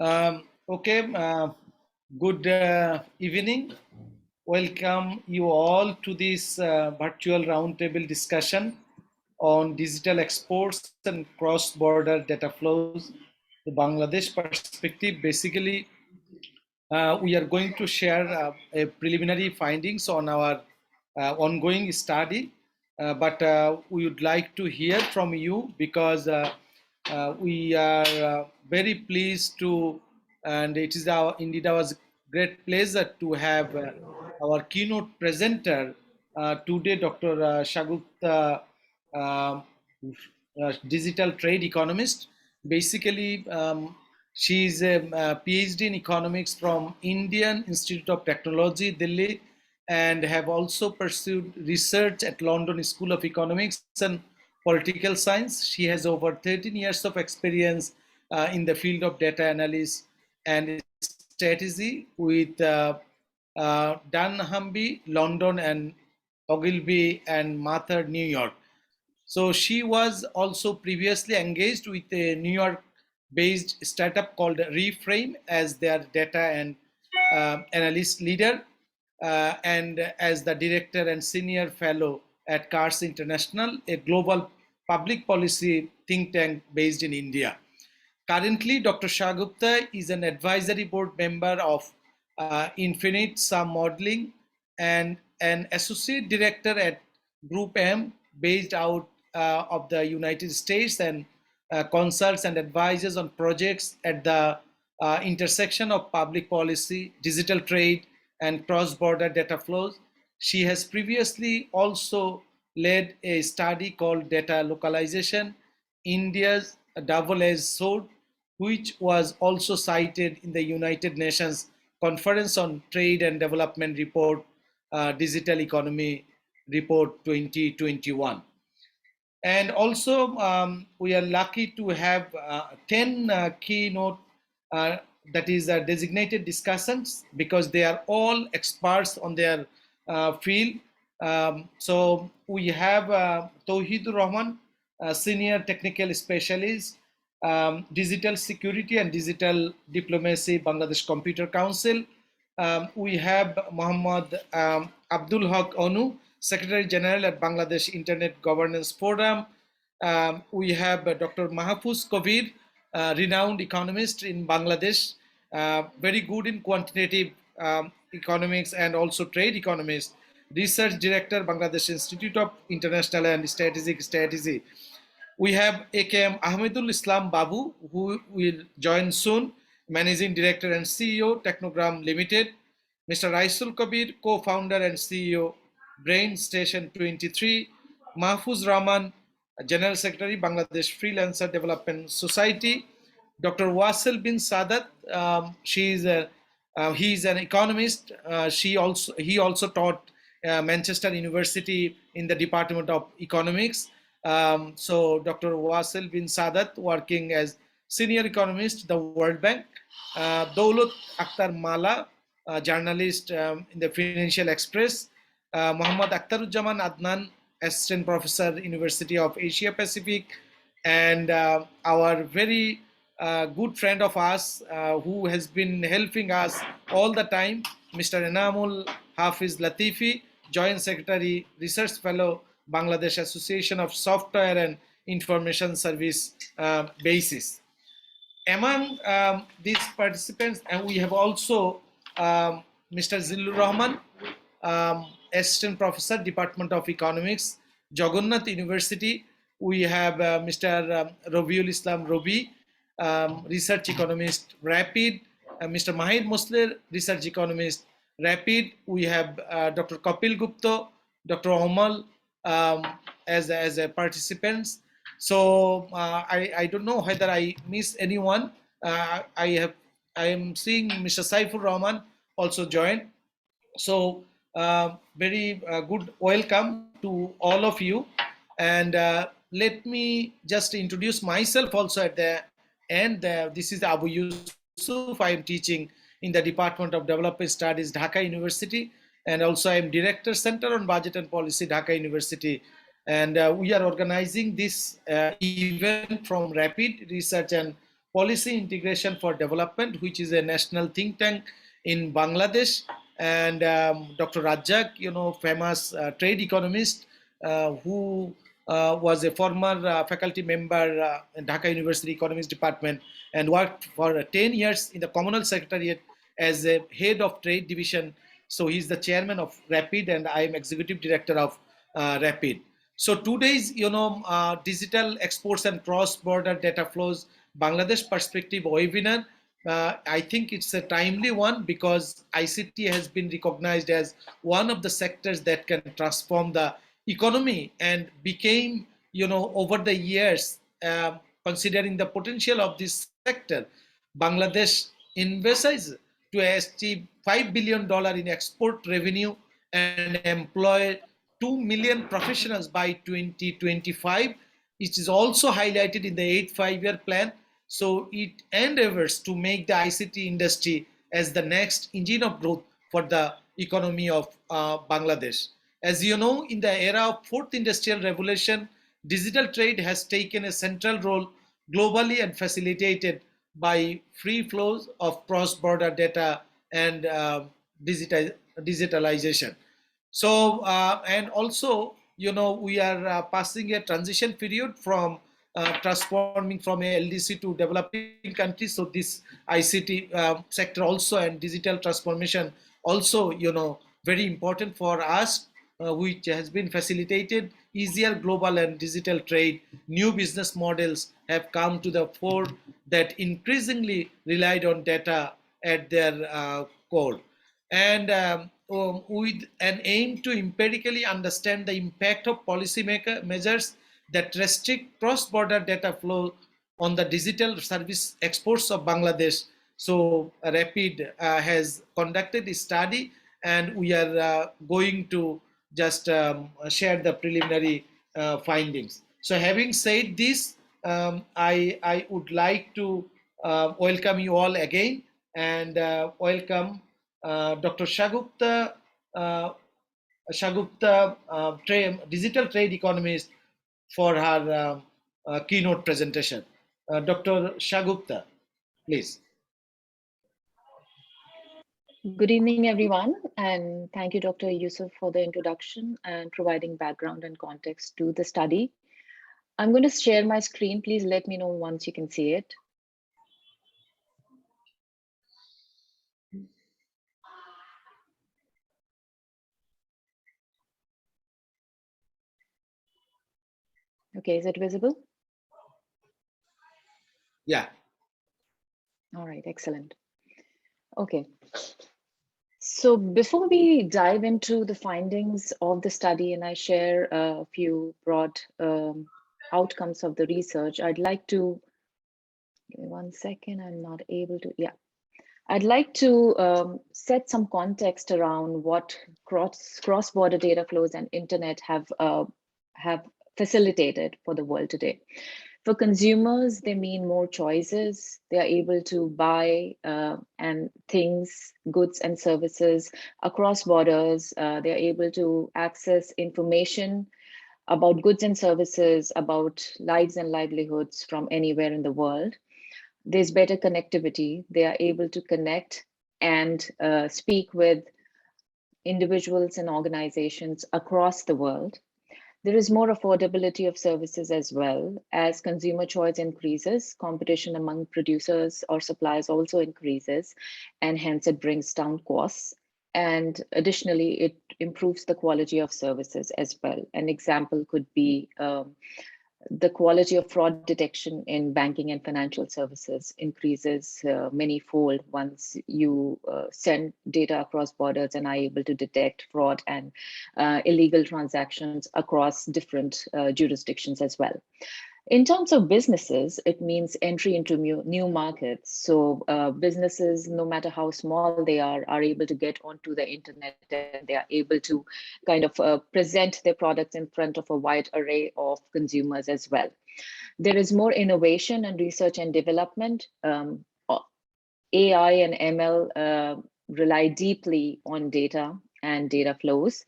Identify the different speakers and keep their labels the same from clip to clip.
Speaker 1: Okay, good evening. Welcome you all to this virtual roundtable discussion on digital exports and cross-border data flows, the Bangladesh perspective. Basically, we are going to share a preliminary findings on our ongoing study, but we would like to hear from you because we are very pleased to, and it is indeed our great pleasure to have our keynote presenter today, Dr. Shagupta, um, digital trade economist. Basically, she is a PhD in economics from Indian Institute of Technology, Delhi, and have also pursued research at London School of Economics and Political Science. She has over 13 years of experience in the field of data analysis and strategy with Dunhamby, London, and Ogilvy and Mather, New York. So she was also previously engaged with a New York based startup called Reframe as their data and analyst leader and as the director and senior fellow at CARS International, a global public policy think tank based in India. Currently, Dr. Shagupta is an advisory board member of Infinite Sum Modeling and an associate director at Group M, based out of the United States, and consults and advises on projects at the intersection of public policy, digital trade, and cross-border data flows. She has previously also led a study called Data Localization, India's Double-Edged Sword, which was also cited in the United Nations Conference on Trade and Development Report, Digital Economy Report 2021. And also, we are lucky to have 10 keynote that is designated discussants because they are all experts on their field. So we have Tauhidur Rahman, senior technical specialist, digital security and digital diplomacy, Bangladesh Computer Council. We have Muhammad Abdul Haq Onu, Secretary General at Bangladesh Internet Governance Forum. We have Dr. Mahfuz Kabir, renowned economist in Bangladesh, very good in quantitative economics and also trade economist, research director, Bangladesh Institute of International and Strategic Strategy. We have AKM Ahmedul Islam Babu, who will join soon, Managing Director and CEO, Technogram Limited. Mr. Raisul Kabir, co-founder and CEO, Brain Station 23. Mahfuz Rahman, General Secretary, Bangladesh Freelancer Development Society. Dr. Wasil bin Sadat, he is an economist. He also taught Manchester University in the Department of Economics. So Dr. Wasil bin Sadat working as senior economist, the World Bank. Daulat Akhtar Mala, journalist in the Financial Express. Muhammad Akhtaruzzaman Adnan, assistant professor, University of Asia Pacific, and our very good friend of us who has been helping us all the time, Mr. Enamul Hafiz Latifi, Joint Secretary, Research Fellow, Bangladesh Association of Software and Information Service Basis. Among these participants, and we have also Mr. Zillur Rahman, Assistant Professor, Department of Economics, Jagannath University. We have Mr. Rabiul Islam Robi, Research Economist, Rapid, Mr. Mahid Muslir, Research Economist, Rapid. We have Dr. Kapil Gupta, Dr. Omal as participants. So I don't know whether I miss anyone. I am seeing Mr. Saifur Rahman also join. So very good welcome to all of you. And let me just introduce myself also at the end. This is Abu Eusuf. I am teaching in the Department of Development Studies, Dhaka University. And also I am Director, Center on Budget and Policy, Dhaka University. And we are organizing this event from Rapid Research and Policy Integration for Development, which is a national think tank in Bangladesh, and Dr. Rajak, famous trade economist who was a former faculty member in Dhaka University Economics Department and worked for 10 years in the Commonwealth Secretariat as a head of trade division. So he's the chairman of Rapid, and I am executive director of Rapid. So today's, digital exports and cross-border data flows Bangladesh perspective webinar. I think it's a timely one because ICT has been recognized as one of the sectors that can transform the economy and became, over the years, considering the potential of this sector, Bangladesh envisages to achieve $5 billion in export revenue and employ 2 million professionals by 2025. It is also highlighted in the 8 5-year plan. So it endeavors to make the ICT industry as the next engine of growth for the economy of Bangladesh. As you know, in the era of fourth industrial revolution, digital trade has taken a central role globally and facilitated by free flows of cross-border data and digitalization. So, and also, we are passing a transition period from transforming from a LDC to developing countries. So this ICT sector also and digital transformation also, very important for us, which has been facilitated easier global and digital trade. New business models have come to the fore that increasingly relied on data at their core. And with an aim to empirically understand the impact of policy measures that restrict cross-border data flow on the digital service exports of Bangladesh. So Rapid has conducted a study, and we are going to just share the preliminary findings. So having said this, I would like to welcome you all again, and welcome Dr. Shagupta, digital trade economist, for her keynote presentation. Dr. Shagupta, please.
Speaker 2: Good evening, everyone, and thank you, Dr. Eusuf, for the introduction and providing background and context to the study. I'm going to share my screen. Please let me know once you can see it. Okay, is it visible?
Speaker 1: Yeah.
Speaker 2: All right, excellent. Okay. So before we dive into the findings of the study and I share a few broad outcomes of the research, I'd like to, give me 1 second, I'm not able to, yeah. I'd like to set some context around what cross-border data flows and internet have facilitated for the world today. For consumers, they mean more choices. They are able to buy and things, goods and services across borders. They are able to access information about goods and services, about lives and livelihoods from anywhere in the world. There's better connectivity. They are able to connect and speak with individuals and organizations across the world. There is more affordability of services as well. As consumer choice increases, competition among producers or suppliers also increases, and hence it brings down costs. And additionally, it improves the quality of services as well. An example could be the quality of fraud detection in banking and financial services increases many-fold once you send data across borders and are able to detect fraud and illegal transactions across different jurisdictions as well. In terms of businesses, it means entry into new markets. So businesses, no matter how small they are able to get onto the internet, and they are able to kind of present their products in front of a wide array of consumers as well. There is more innovation and research and development. AI and ML rely deeply on data and data flows.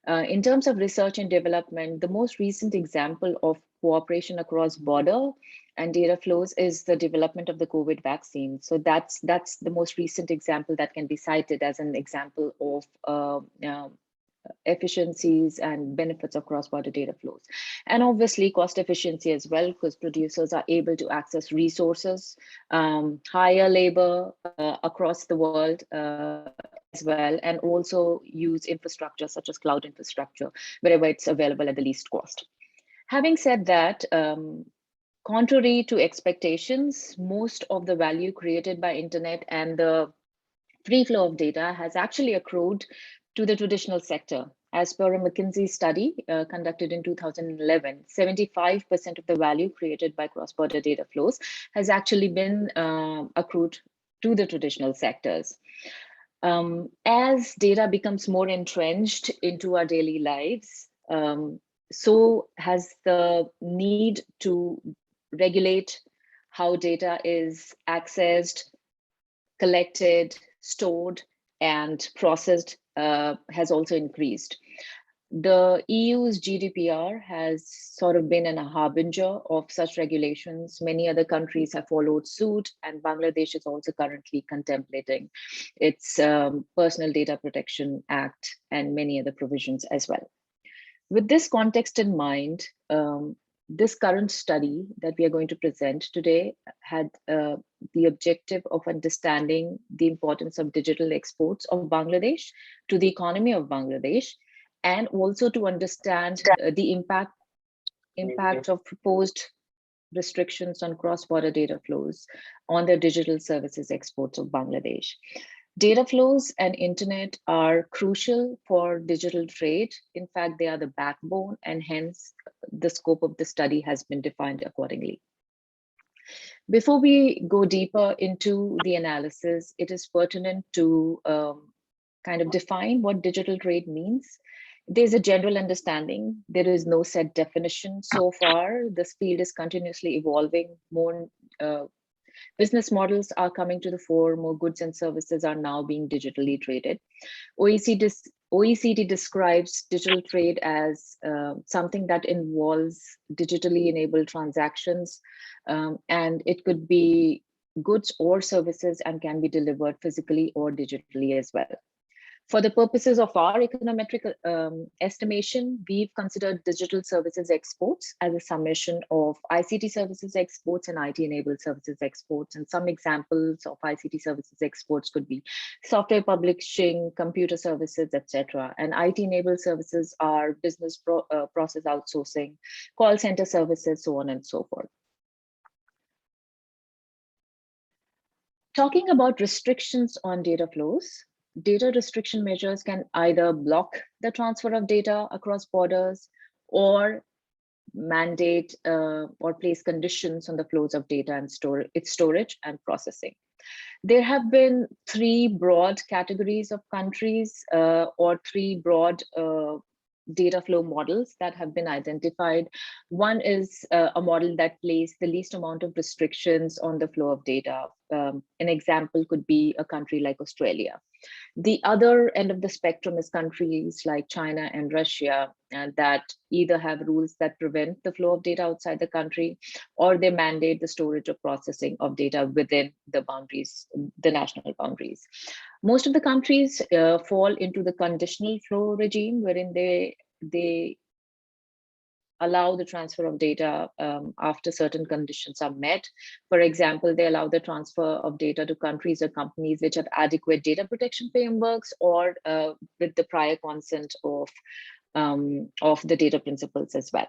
Speaker 2: In terms of research and development, the most recent example of cooperation across border and data flows is the development of the COVID vaccine. So that's the most recent example that can be cited as an example of efficiencies and benefits of cross-border data flows. And obviously cost efficiency as well, because producers are able to access resources, hire labor across the world as well, and also use infrastructure such as cloud infrastructure wherever it's available at the least cost. Having said that, contrary to expectations, most of the value created by internet and the free flow of data has actually accrued to the traditional sector. As per a McKinsey study conducted in 2011, 75% of the value created by cross-border data flows has actually been accrued to the traditional sectors. As data becomes more entrenched into our daily lives, so has the need to regulate how data is accessed, collected, stored, and processed has also increased. The EU's GDPR has sort of been a harbinger of such regulations. Many other countries have followed suit, and Bangladesh is also currently contemplating its Personal Data Protection Act and many other provisions as well. With this context in mind, this current study that we are going to present today had the objective of understanding the importance of digital exports of Bangladesh to the economy of Bangladesh, and also to understand the impact of proposed restrictions on cross-border data flows on the digital services exports of Bangladesh. Data flows and internet are crucial for digital trade. In fact, they are the backbone, and hence the scope of the study has been defined accordingly. Before we go deeper into the analysis, it is pertinent to kind of define what digital trade means. There's a general understanding. There is no set definition so far. This field is continuously evolving. More business models are coming to the fore. More goods and services are now being digitally traded. OECD describes digital trade as something that involves digitally enabled transactions, and it could be goods or services and can be delivered physically or digitally as well. For the purposes of our econometric estimation, we've considered digital services exports as a summation of ICT services exports and IT-enabled services exports. And some examples of ICT services exports could be software publishing, computer services, etc. And IT-enabled services are business process outsourcing, call center services, so on and so forth. Talking about restrictions on data flows, data restriction measures can either block the transfer of data across borders or mandate or place conditions on the flows of data and its storage and processing. There have been three broad categories of countries or three broad data flow models that have been identified. One is a model that places the least amount of restrictions on the flow of data. An example could be a country like Australia. The other end of the spectrum is countries like China and Russia that either have rules that prevent the flow of data outside the country, or they mandate the storage or processing of data within the boundaries, the national boundaries. Most of the countries fall into the conditional flow regime, wherein they allow the transfer of data after certain conditions are met. For example, they allow the transfer of data to countries or companies which have adequate data protection frameworks, or with the prior consent of the data principals as well.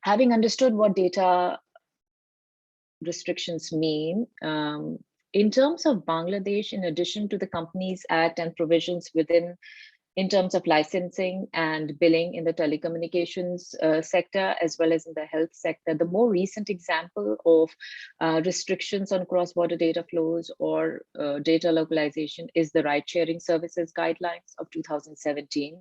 Speaker 2: Having understood what data restrictions mean, in terms of Bangladesh, in addition to the Companies Act and provisions within in terms of licensing and billing in the telecommunications sector, as well as in the health sector, the more recent example of restrictions on cross-border data flows or data localization is the ride-sharing services guidelines of 2017.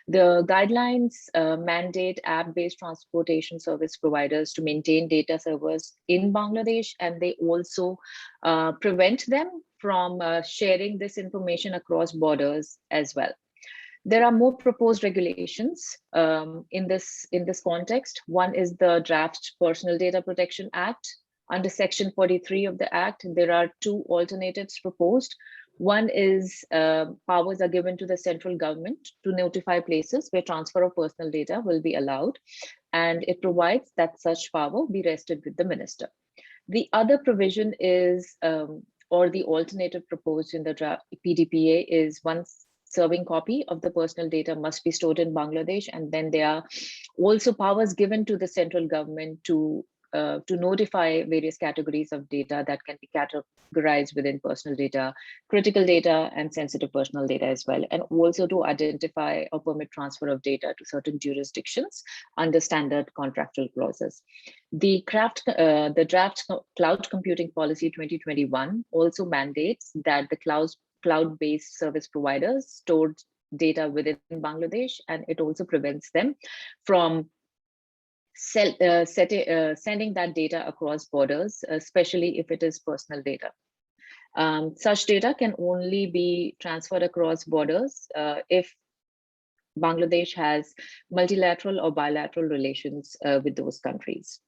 Speaker 2: The guidelines mandate app-based transportation service providers to maintain data servers in Bangladesh, and they also prevent them from sharing this information across borders as well. There are more proposed regulations in this context. One is the draft Personal Data Protection Act. Under Section 43 of the Act, there are two alternatives proposed. One is powers are given to the central government to notify places where transfer of personal data will be allowed, and it provides that such power be rested with the minister. The other provision is, or the alternative proposed in the draft PDPA is, one serving copy of the personal data must be stored in Bangladesh, and then there are also powers given to the central government to notify various categories of data that can be categorized within personal data, critical data, and sensitive personal data as well, and also to identify or permit transfer of data to certain jurisdictions under standard contractual clauses. The draft Cloud Computing Policy 2021 also mandates that the cloud-based service providers store data within Bangladesh, and it also prevents them from sending that data across borders, especially if it is personal data. Such data can only be transferred across borders if Bangladesh has multilateral or bilateral relations with those countries.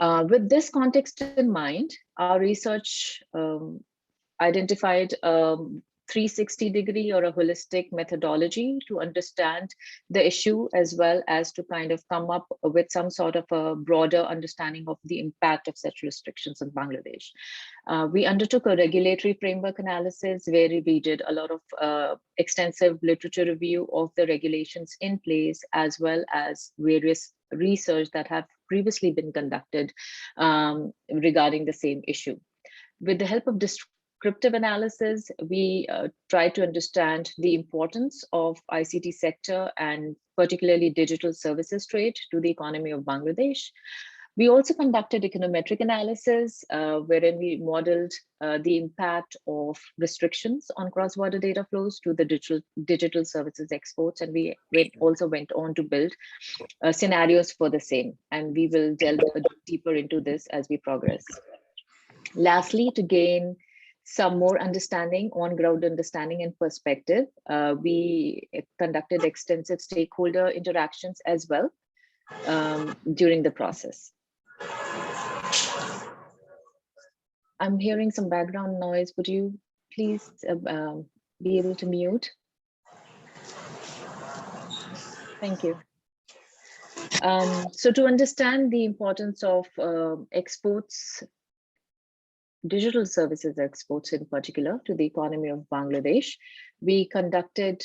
Speaker 2: With this context in mind, our research identified 360-degree or a holistic methodology to understand the issue, as well as to kind of come up with some sort of a broader understanding of the impact of such restrictions in Bangladesh. We undertook a regulatory framework analysis where we did a lot of extensive literature review of the regulations in place, as well as various research that have previously been conducted regarding the same issue. With the help of descriptive analysis, we try to understand the importance of ICT sector and particularly digital services trade to the economy of Bangladesh. We also conducted econometric analysis, wherein we modeled the impact of restrictions on cross-border data flows to the digital services exports, and we also went on to build scenarios for the same, and we will delve deeper into this as we progress. Lastly, to gain some more understanding, on-ground understanding and perspective, we conducted extensive stakeholder interactions as well during the process. I'm hearing some background noise. Would you please be able to mute? Thank you. So to understand the importance of exports, digital services exports in particular, to the economy of Bangladesh, we conducted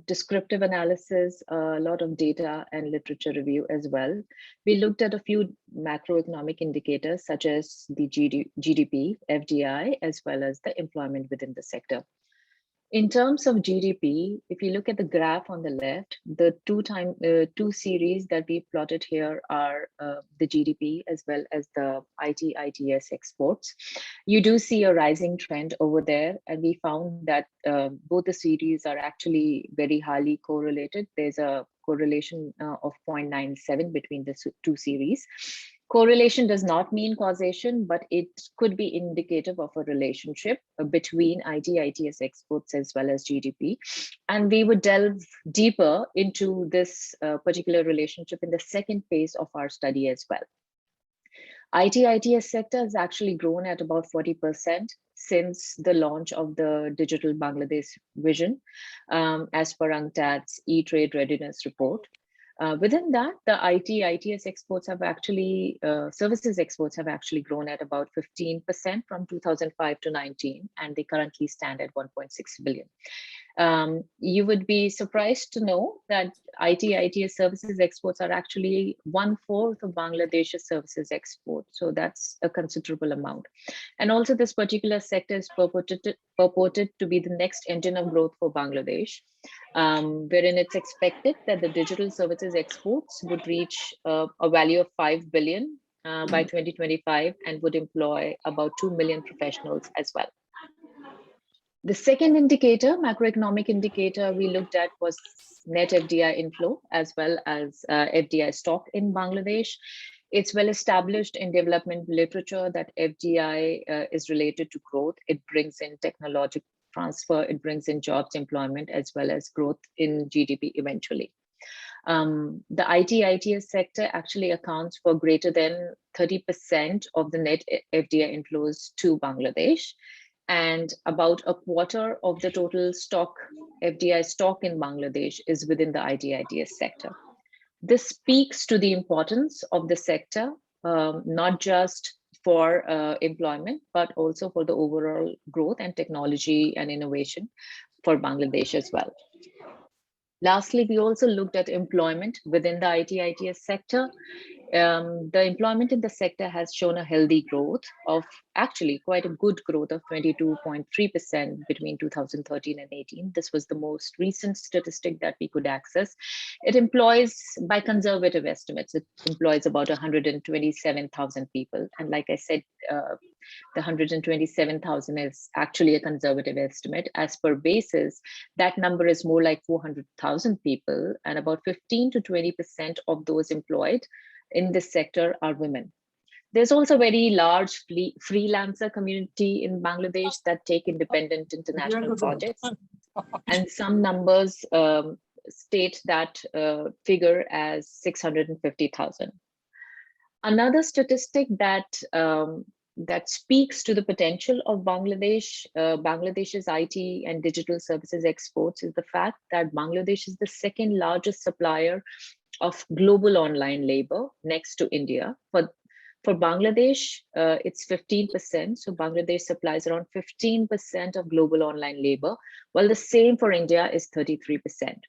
Speaker 2: descriptive analysis, a lot of data and literature review as well. We looked at a few macroeconomic indicators such as the GDP, FDI, as well as the employment within the sector. In terms of GDP, if you look at the graph on the left, the two series that we plotted here are the GDP as well as the ITS exports. You do see a rising trend over there, and we found that both the series are actually very highly correlated. There's a correlation of 0.97 between the two series. Correlation does not mean causation, but it could be indicative of a relationship between ITS exports as well as GDP. And we would delve deeper into this particular relationship in the second phase of our study as well. ITS sector has actually grown at about 40% since the launch of the Digital Bangladesh Vision, as per UNCTAD's E-Trade Readiness Report. Within that, the ITS exports have actually, services exports have actually grown at about 15% from 2005 to 19, and they currently stand at 1.6 billion. You would be surprised to know that ITS services exports are actually 1/4 of Bangladesh's services export. So that's a considerable amount. And also this particular sector is purported to be the next engine of growth for Bangladesh, wherein it's expected that the digital services exports would reach a value of 5 billion by 2025 and would employ about 2 million professionals as well. The second indicator, macroeconomic indicator we looked at was net FDI inflow as well as FDI stock in Bangladesh. It's well established in development literature that FDI is related to growth. It brings in transfer, it brings in jobs, employment, as well as growth in GDP eventually. The IT/ITES sector actually accounts for greater than 30% of the net FDI inflows to Bangladesh, and about a quarter of the total FDI stock in Bangladesh is within the IT/ITES sector. This speaks to the importance of the sector, not just for employment, but also for the overall growth and technology and innovation for Bangladesh as well. Lastly, we also looked at employment within the IT/ITES sector. The employment in the sector has shown a healthy growth of actually quite a good growth of 22.3% between 2013 and 18. This was the most recent statistic that we could access. It employs, by conservative estimates, it employs about 127,000 people. And like I said, the 127,000 is actually a conservative estimate. As per basis, that number is more like 400,000 people, and about 15 to 20% of those employed in this sector are women. There's also a very large freelancer community in Bangladesh that take independent international projects. And some numbers state that figure as 650,000. Another statistic that that speaks to the potential of Bangladesh's IT and digital services exports is the fact that Bangladesh is the second largest supplier of global online labor next to India. For Bangladesh, it's 15%. So Bangladesh supplies around 15% of global online labor, while the same for India is 33%.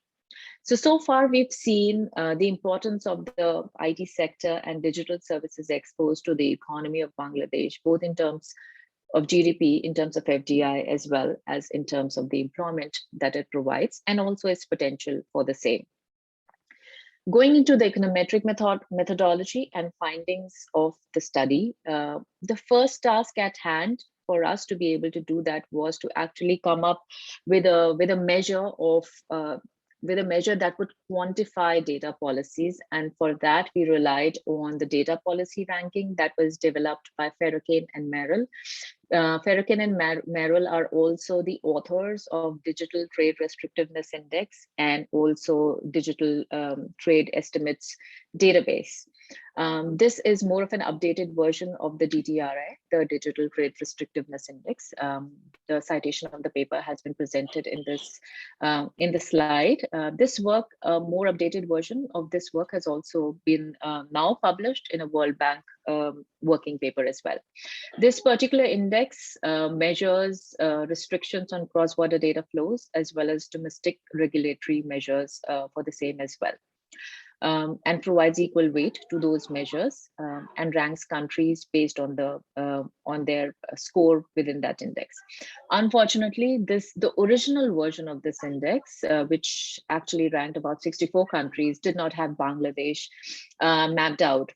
Speaker 2: So far we've seen the importance of the IT sector and digital services exposed to the economy of Bangladesh, both in terms of GDP, in terms of FDI, as well as in terms of the employment that it provides, and also its potential for the same. Going into the econometric methodology and findings of the study, the first task at hand for us to be able to do that was to actually come up with a measure of that would quantify data policies. And for that, we relied on the data policy ranking that was developed by Ferrokane and Merrill. Ferrokane and Merrill are also the authors of Digital Trade Restrictiveness Index and also Digital Trade Estimates database. This is more of an updated version of the DTRI, the Digital Trade Restrictiveness Index. The citation of the paper has been presented in the slide. This work, a more updated version of this work, has also been now published in a World Bank working paper as well. This particular index measures restrictions on cross-border data flows as well as domestic regulatory measures for the same as well. And provides equal weight to those measures and ranks countries based on their score within that index. Unfortunately, the original version of this index, which actually ranked about 64 countries, did not have Bangladesh mapped out.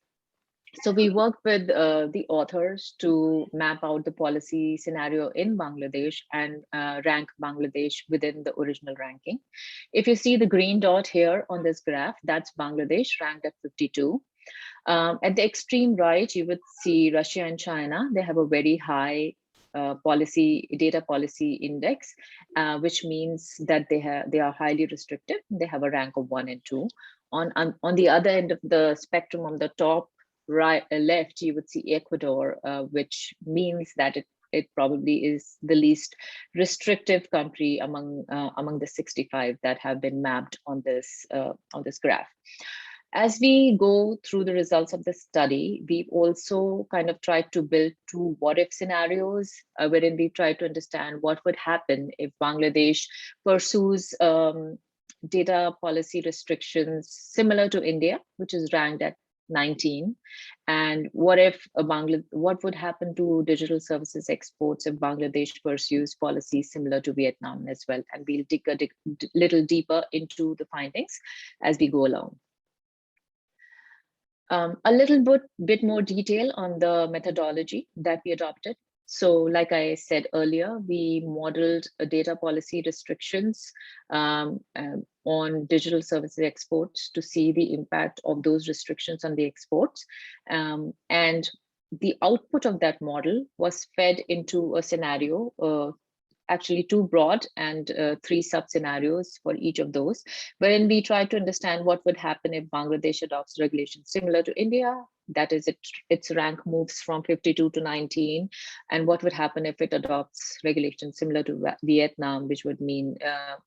Speaker 2: So we worked with the authors to map out the policy scenario in Bangladesh and rank Bangladesh within the original ranking. If you see the green dot here on this graph, that's Bangladesh ranked at 52. At the extreme right, you would see Russia and China. They have a very high data policy index, which means that they are highly restrictive. They have a rank of 1 and 2. On the other end of the spectrum, on the top left, you would see Ecuador, which means that it probably is the least restrictive country among the 65 that have been mapped on this graph. As we go through the results of the study, we've also kind of tried to build 2 what-if scenarios, wherein we try to understand what would happen if Bangladesh pursues data policy restrictions similar to India, which is ranked at 19, and what would happen to digital services exports if Bangladesh pursues policies similar to Vietnam as well. And we'll dig a little deeper into the findings as we go along. A little bit more detail on the methodology that we adopted. So like I said earlier, we modeled data policy restrictions on digital services exports to see the impact of those restrictions on the exports. And the output of that model was fed into a scenario actually too broad and three sub-scenarios for each of those, wherein we try to understand what would happen if Bangladesh adopts regulations similar to India, that is, its rank moves from 52 to 19, and what would happen if it adopts regulations similar to Vietnam, which would mean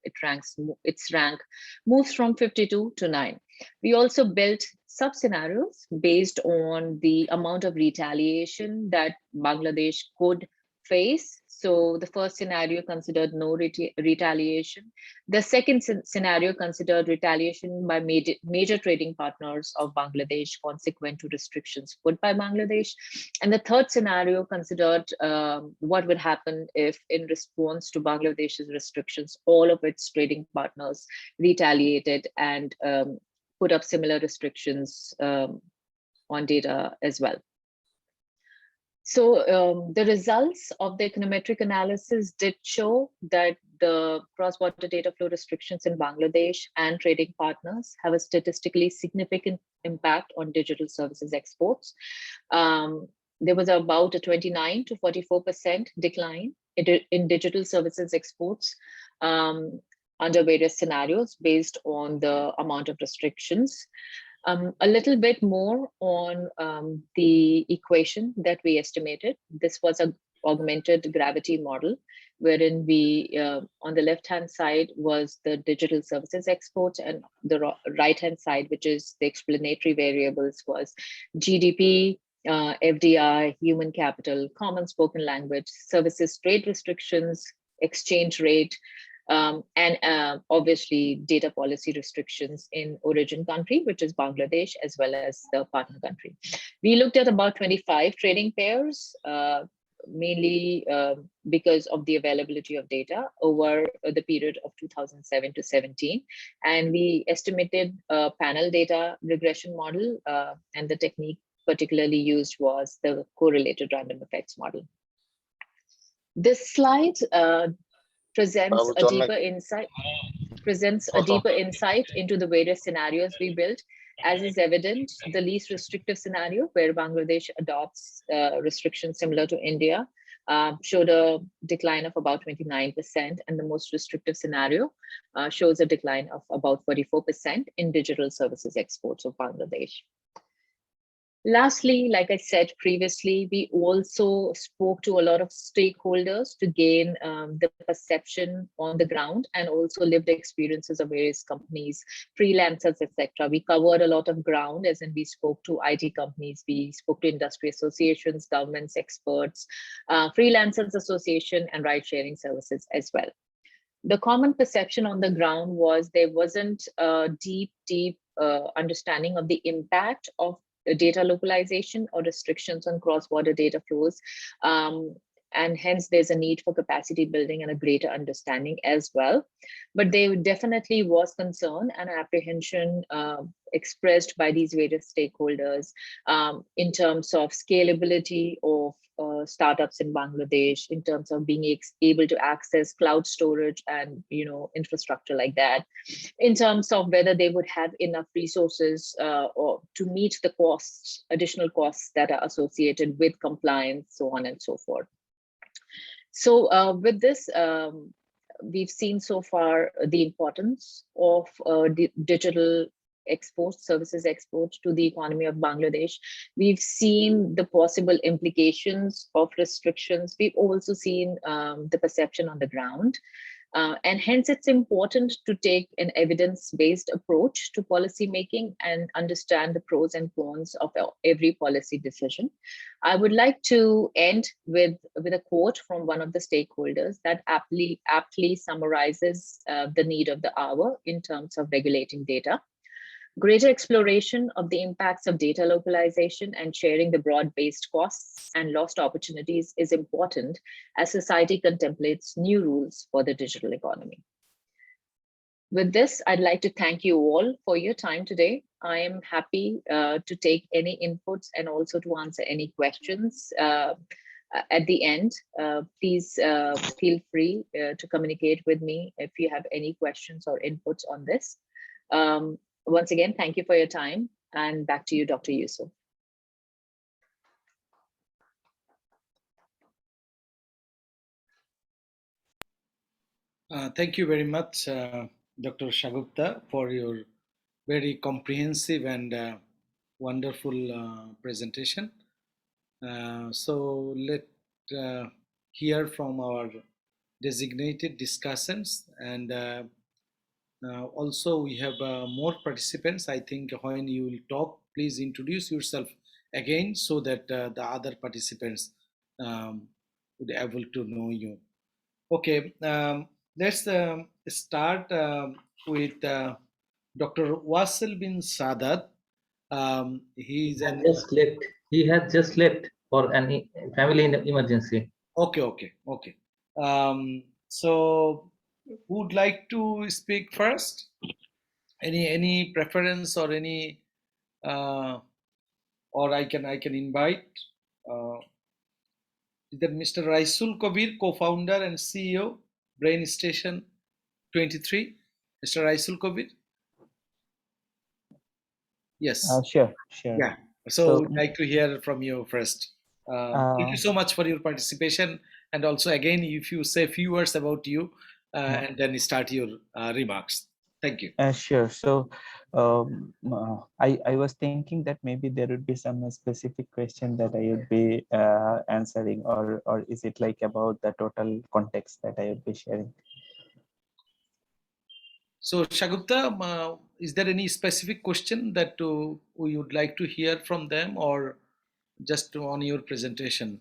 Speaker 2: its rank moves from 52 to 9. We also built sub-scenarios based on the amount of retaliation that Bangladesh could face. So the first scenario considered no retaliation. The second scenario considered retaliation by major trading partners of Bangladesh consequent to restrictions put by Bangladesh. And the third scenario considered what would happen if, in response to Bangladesh's restrictions, all of its trading partners retaliated and put up similar restrictions on data as well. So the results of the econometric analysis did show that the cross-border data flow restrictions in Bangladesh and trading partners have a statistically significant impact on digital services exports. There was about a 29 to 44% decline in digital services exports under various scenarios based on the amount of restrictions. A little bit more on the equation that we estimated. This was an augmented gravity model, wherein we, on the left-hand side was the digital services exports, and the right-hand side, which is the explanatory variables, was GDP, FDI, human capital, common spoken language, services trade restrictions, exchange rate, and obviously data policy restrictions in origin country, which is Bangladesh, as well as the partner country. We looked at about 25 trading pairs, mainly because of the availability of data over the period of 2007 to 17. And we estimated a panel data regression model, and the technique particularly used was the correlated random effects model. This slide presents a deeper insight into the various scenarios we built. As is evident, the least restrictive scenario, where Bangladesh adopts restrictions similar to India, showed a decline of about 29%, and the most restrictive scenario shows a decline of about 44% in digital services exports of Bangladesh. Lastly, like I said previously, we also spoke to a lot of stakeholders to gain the perception on the ground and also lived experiences of various companies, freelancers, etc. We covered a lot of ground, as in we spoke to IT companies, we spoke to industry associations, governments, experts, freelancers association, and ride-sharing services as well. The common perception on the ground was there wasn't a deep understanding of the impact of data localization or restrictions on cross-border data flows. And hence there's a need for capacity building and a greater understanding as well. But there definitely was concern and apprehension expressed by these various stakeholders in terms of scalability of startups in Bangladesh, in terms of being able to access cloud storage and infrastructure like that, in terms of whether they would have enough resources or to meet the costs, additional costs that are associated with compliance, so on and so forth. So with this, we've seen so far the importance of digital exports, services exports to the economy of Bangladesh. We've seen the possible implications of restrictions. We've also seen the perception on the ground. And hence it's important to take an evidence-based approach to policy making and understand the pros and cons of every policy decision. I would like to end with a quote from one of the stakeholders that aptly summarizes the need of the hour in terms of regulating data. Greater exploration of the impacts of data localization and sharing the broad-based costs and lost opportunities is important as society contemplates new rules for the digital economy. With this, I'd like to thank you all for your time today. I am happy to take any inputs and also to answer any questions at the end. Please feel free to communicate with me if you have any questions or inputs on this. Once again, thank you for your time, and back to you, Dr. Eusuf.
Speaker 1: Thank you very much, Dr. Shagupta, for your very comprehensive and wonderful presentation. So let uh, hear from our designated discussants, and also we have more participants. I think when you will talk, please introduce yourself again so that the other participants would be able to know you. Okay, let's start with Dr. Wasil bin Sadat. He's an
Speaker 3: Just left. He has just left for an family emergency.
Speaker 1: okay. So, who would like to speak first? Any preference or any, uh, or I can invite. Uh, is that Mr. Raisul Kabir, co-founder and CEO, Brain Station 23? Mr. Raisul Kabir? Yes.
Speaker 4: Sure, sure.
Speaker 1: Yeah. So
Speaker 4: So,
Speaker 1: we'd like to hear from you first. Thank you
Speaker 4: uh,
Speaker 1: so much for your participation. And also, again, if you say a few words about you and then start your remarks. Thank you.
Speaker 4: sure. So, I was thinking that maybe there would be some specific question that I would be answering, or is it like about the total context that I would be sharing?
Speaker 1: So, Shagupta, is there any specific question that we would like to hear from them or just on your presentation?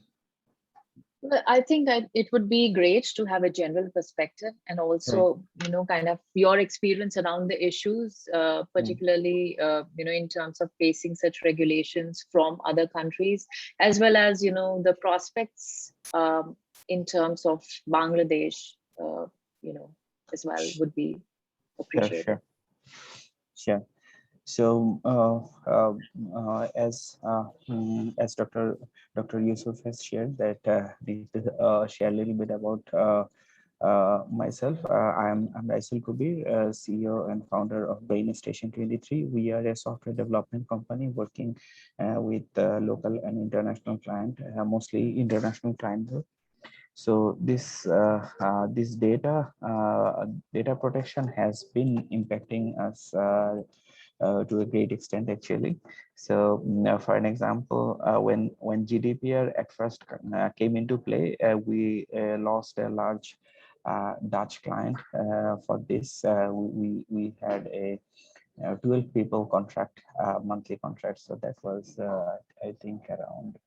Speaker 2: Well, I think that it would be great to have a general perspective and
Speaker 4: Right.
Speaker 2: also, kind of your experience around the issues,
Speaker 4: Mm.
Speaker 2: particularly, in terms of facing such regulations from other countries, as well as, the prospects in terms of Bangladesh, you know, as well would be
Speaker 4: Sure,
Speaker 2: appreciated.
Speaker 4: sure, sure. So, as Dr. Yusuf has shared that need to share a little bit about myself. I'm Raisul Kubir, CEO and founder of Brain Station 23. We are a software development company working with local and international client, mostly international client. So this data protection has been impacting us to a great extent actually. So for an example, when GDPR at first came into play, we lost a large Dutch client for this. We had a 12 people contract, monthly contract. So that was I think around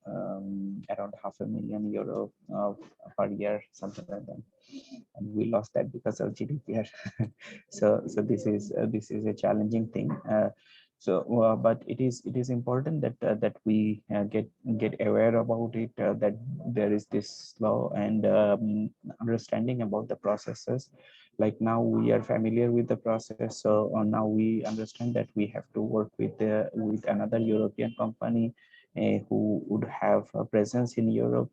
Speaker 4: €500,000 per year, something like that. And we lost that because of GDPR. So this is a challenging thing. But it is important that we get aware about it. That there is this law and understanding about the processes. Like now we are familiar with the process, so now we understand that we have to work with another European company who would have a presence in Europe,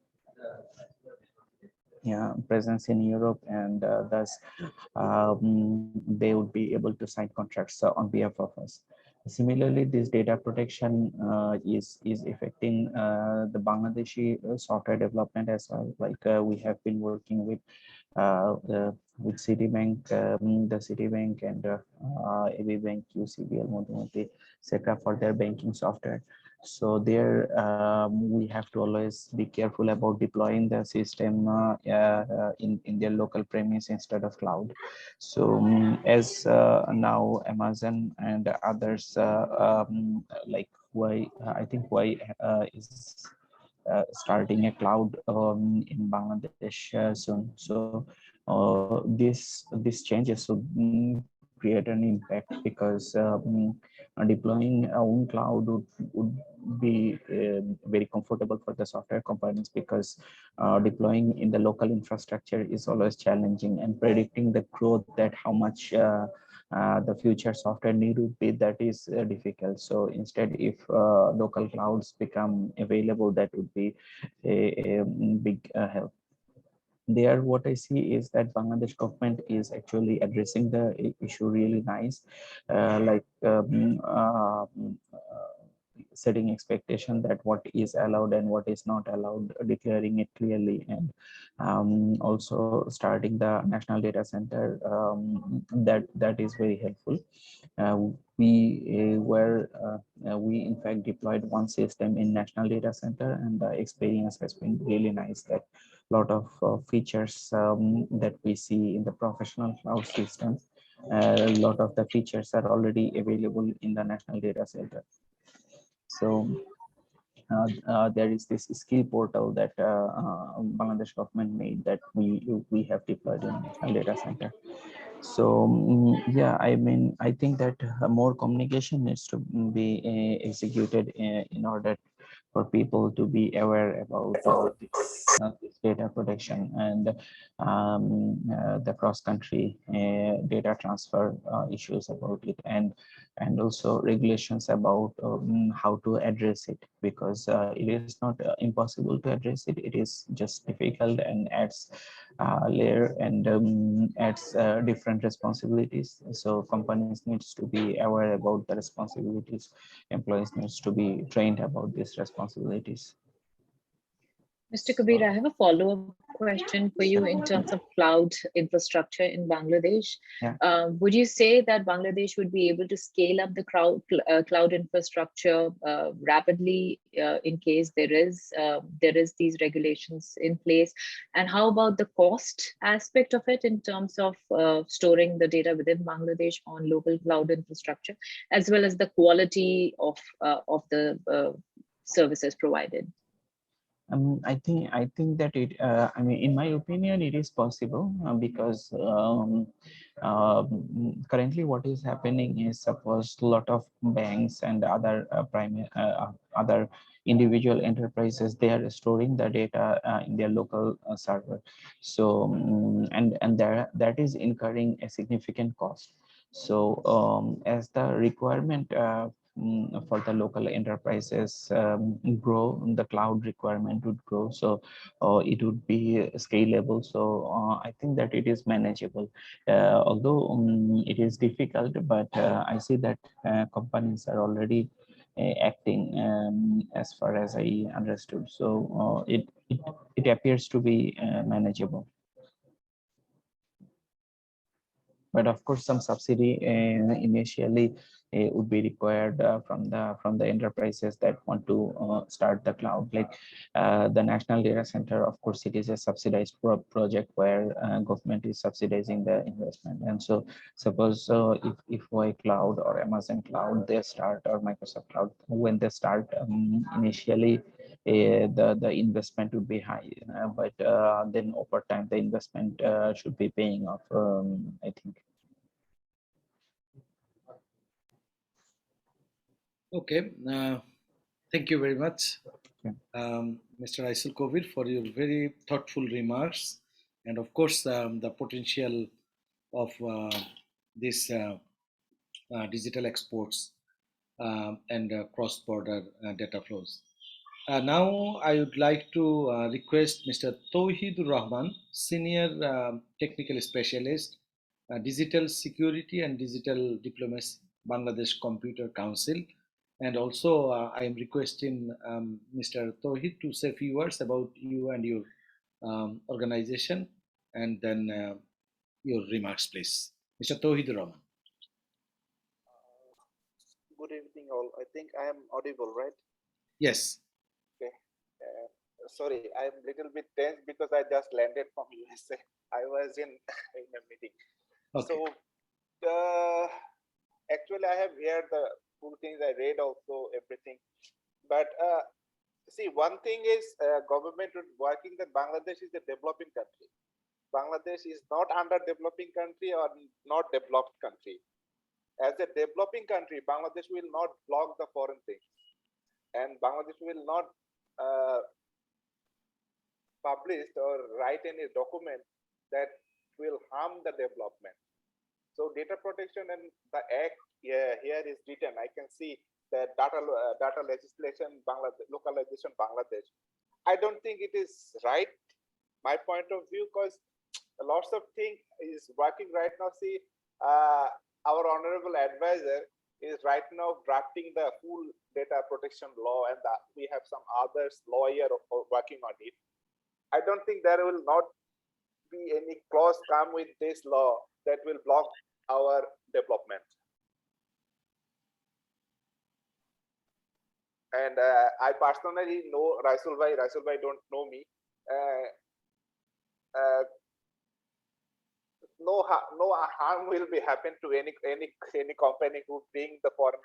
Speaker 4: yeah, presence in Europe, and thus they would be able to sign contracts on behalf of us. Similarly, this data protection is affecting the Bangladeshi software development as well. Like we have been working with Citibank, the Citibank and AB Bank, UCBL, Modumati, etc. for their banking software. So there we have to always be careful about deploying the system in their local premise instead of cloud. So as now Amazon and others like why I think why is starting a cloud in Bangladesh soon. So this changes so create an impact because deploying our own cloud would be very comfortable for the software companies because deploying in the local infrastructure is always challenging, and predicting the growth that how much the future software need would be, that is difficult. So instead, if local clouds become available, that would be a big help. There what I see is that Bangladesh government is actually addressing the issue really nice, like setting expectation that what is allowed and what is not allowed, declaring it clearly, and also starting the national data center, that is very helpful. We in fact deployed one system in national data center, and the experience has been really nice. That lot of features that we see in the professional cloud system, a lot of the features are already available in the national data center. So there is this skill portal that Bangladesh government made that we have deployed in national data center. So yeah, I mean, I think that more communication needs to be executed in order for people to be aware about this data protection and the cross-country data transfer issues about it, and also regulations about how to address it, because it is not impossible to address it. It is just difficult and adds layer and adds different responsibilities. So companies needs to be aware about the responsibilities. Employees needs to be trained about these responsibilities.
Speaker 2: Mr. Kabir, I have a follow-up question for you in terms of cloud infrastructure in Bangladesh.
Speaker 4: Yeah.
Speaker 2: Would you say that Bangladesh would be able to scale up the cloud infrastructure rapidly in case there is these regulations in place? And how about the cost aspect of it in terms of storing the data within Bangladesh on local cloud infrastructure, as well as the quality of the services provided?
Speaker 4: I think that it. I mean, in my opinion, it is possible because currently what is happening is, suppose a lot of banks and other other individual enterprises, they are storing the data in their local server. So and that is incurring a significant cost. So as the requirement for the local enterprises grow, the cloud requirement would grow, so it would be scalable. So I think that it is manageable, although it is difficult, but I see that companies are already acting as far as I understood. So it appears to be manageable. But of course, some subsidy initially would be required from the enterprises that want to start the cloud. Like the national data center, of course, it is a subsidized project where government is subsidizing the investment. And so suppose if Y Cloud or Amazon Cloud, they start, or Microsoft Cloud, when they start initially, the investment would be high, but then over time the investment should be paying off, I think.
Speaker 1: Okay, thank you very much,
Speaker 4: Yeah.
Speaker 1: Mr. Aisel Kovir, for your very thoughtful remarks, and of course the potential of this digital exports and cross-border data flows. Now I would like to request Mr. Tauhidur Rahman, Senior Technical Specialist, Digital Security and Digital Diplomacy, Bangladesh Computer Council. And also I am requesting Mr. Tauhid to say a few words about you and your organization, and then your remarks, please. Mr. Tauhidur Rahman.
Speaker 5: Good evening, all. I think I am audible, right?
Speaker 1: Yes.
Speaker 5: Okay. Sorry, I'm a little bit tense because I just landed from USA. I was in in a meeting.
Speaker 1: Okay.
Speaker 5: So, actually, I have heard the full things. I read also everything. But see, one thing is government working that Bangladesh is a developing country. Bangladesh is not underdeveloping country or not developed country. As a developing country, Bangladesh will not block the foreign things, and Bangladesh will not publish or write any document that will harm the development. So data protection and the act here is written. I can see the data legislation, Bangladesh, localization Bangladesh. I don't think it is right, my point of view, because lots of things is working right now. See, our honorable advisor, is right now drafting the full data protection law, and we have some others lawyer working on it. I don't think there will not be any clause come with this law that will block our development. And I personally know Raisul Bhai. Raisul Bhai don't know me. No harm will be happen to any company who bring the foreign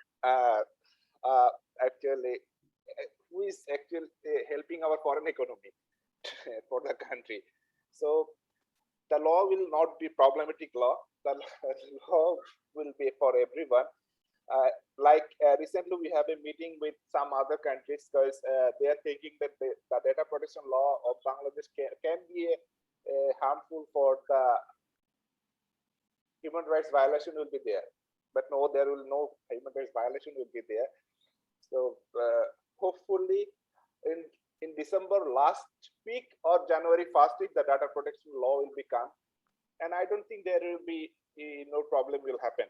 Speaker 5: actually who is actually helping our foreign economy for the country. So the law will not be problematic law. The law will be for everyone. Recently we have a meeting with some other countries because they are thinking that the data protection law of Bangladesh can be harmful for the human rights violation will be there. But no, there will no human rights violation will be there. So hopefully in December last week or January 1st week, the data protection law will become, and I don't think there will be no problem will happen.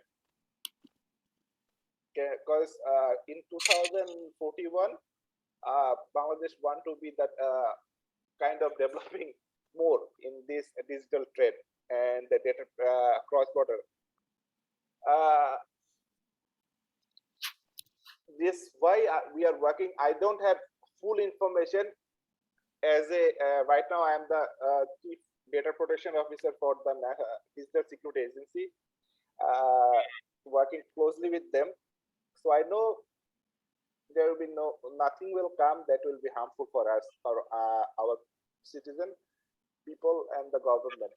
Speaker 5: Because in 2041, Bangladesh want to be that kind of developing more in this digital trade and the data cross-border. This why we are working. I don't have full information as a right now. I am the chief data protection officer for the Digital Security Agency, working closely with them. So I know there will be nothing will come that will be harmful for us, or our citizen, people, and the government.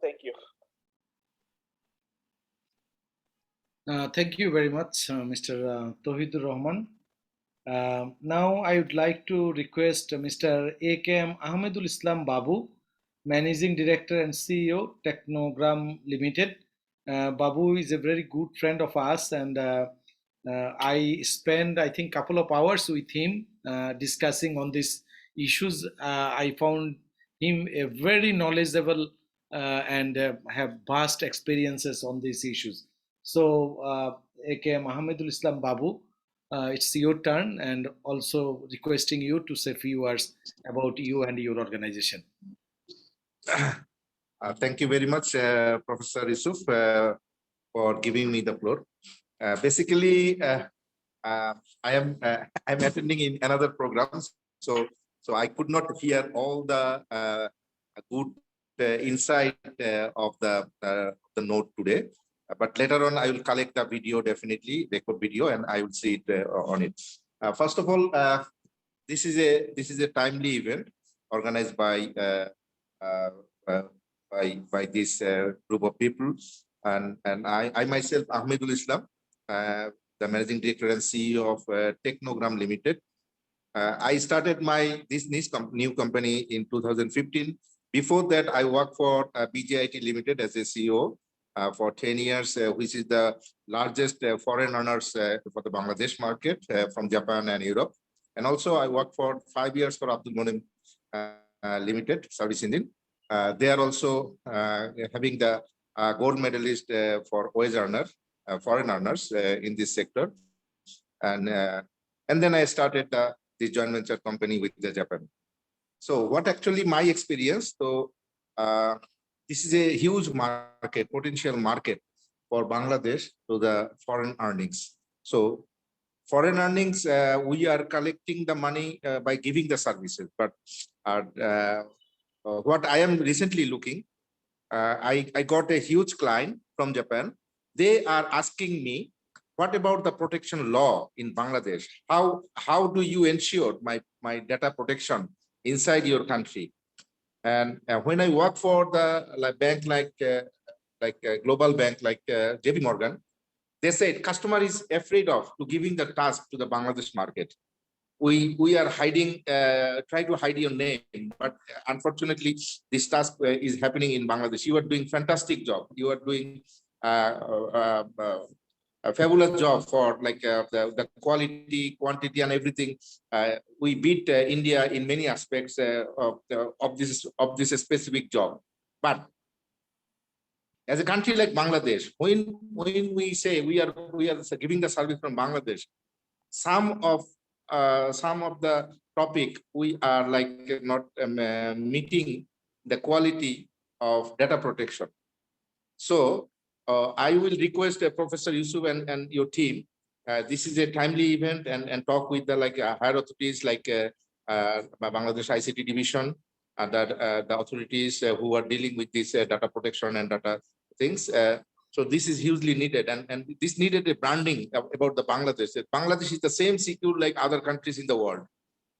Speaker 5: Thank you.
Speaker 1: Thank you very much, Mr. Tohidur Rahman. Now I would like to request Mr. A.K.M. Ahmedul Islam Babu, Managing Director and CEO, Technogram Limited. Babu is a very good friend of us, and I spent, I think, couple of hours with him discussing on these issues. I found him a very knowledgeable and have vast experiences on these issues. So, A.K.M. Ahmedul Islam Babu, it's your turn, and also requesting you to say a few words about you and your organization.
Speaker 6: Thank you very much, Professor Eusuf, for giving me the floor. Basically, I am I'm attending in another program, so I could not hear all the good insight of the note today. But later on, I will collect the video, definitely record video, and I will see it on it. First of all, this is a timely event organized by this group of people, and I myself, Ahmedul Islam, the Managing Director and CEO of Technogram Limited. I started this new company in 2015. Before that, I worked for BJIT Limited as a CEO for 10 years, which is the largest foreign earners for the Bangladesh market from Japan and Europe. And also, I worked for 5 years for Abdul Monem Limited, Service Indian. They are also having the gold medalist for wage earner, foreign earners in this sector. And then I started this joint venture company with the Japan. So what actually my experience? So this is a huge market, potential market for Bangladesh to the foreign earnings. So foreign earnings, we are collecting the money by giving the services. But what I am recently looking, I got a huge client from Japan. They are asking me, what about the protection law in Bangladesh? How do you ensure my data protection inside your country? And when I work for the bank like a global bank like JP Morgan, they said customer is afraid of to giving the task to the Bangladesh market. We are hiding, try to hide your name, but unfortunately, this task is happening in Bangladesh. You are doing fantastic job. You are doing a fabulous job for the quality, quantity, and everything. We beat India in many aspects of this specific job. But As a country like Bangladesh, when we say we are giving the service from Bangladesh, some of the topic we are like not meeting the quality of data protection. So I will request Professor Eusuf and your team. This is a timely event, and talk with the higher authorities like Bangladesh ICT division and the authorities who are dealing with this data protection and data things. So this is hugely needed, and this needed a branding about the Bangladesh. Bangladesh is the same secure like other countries in the world.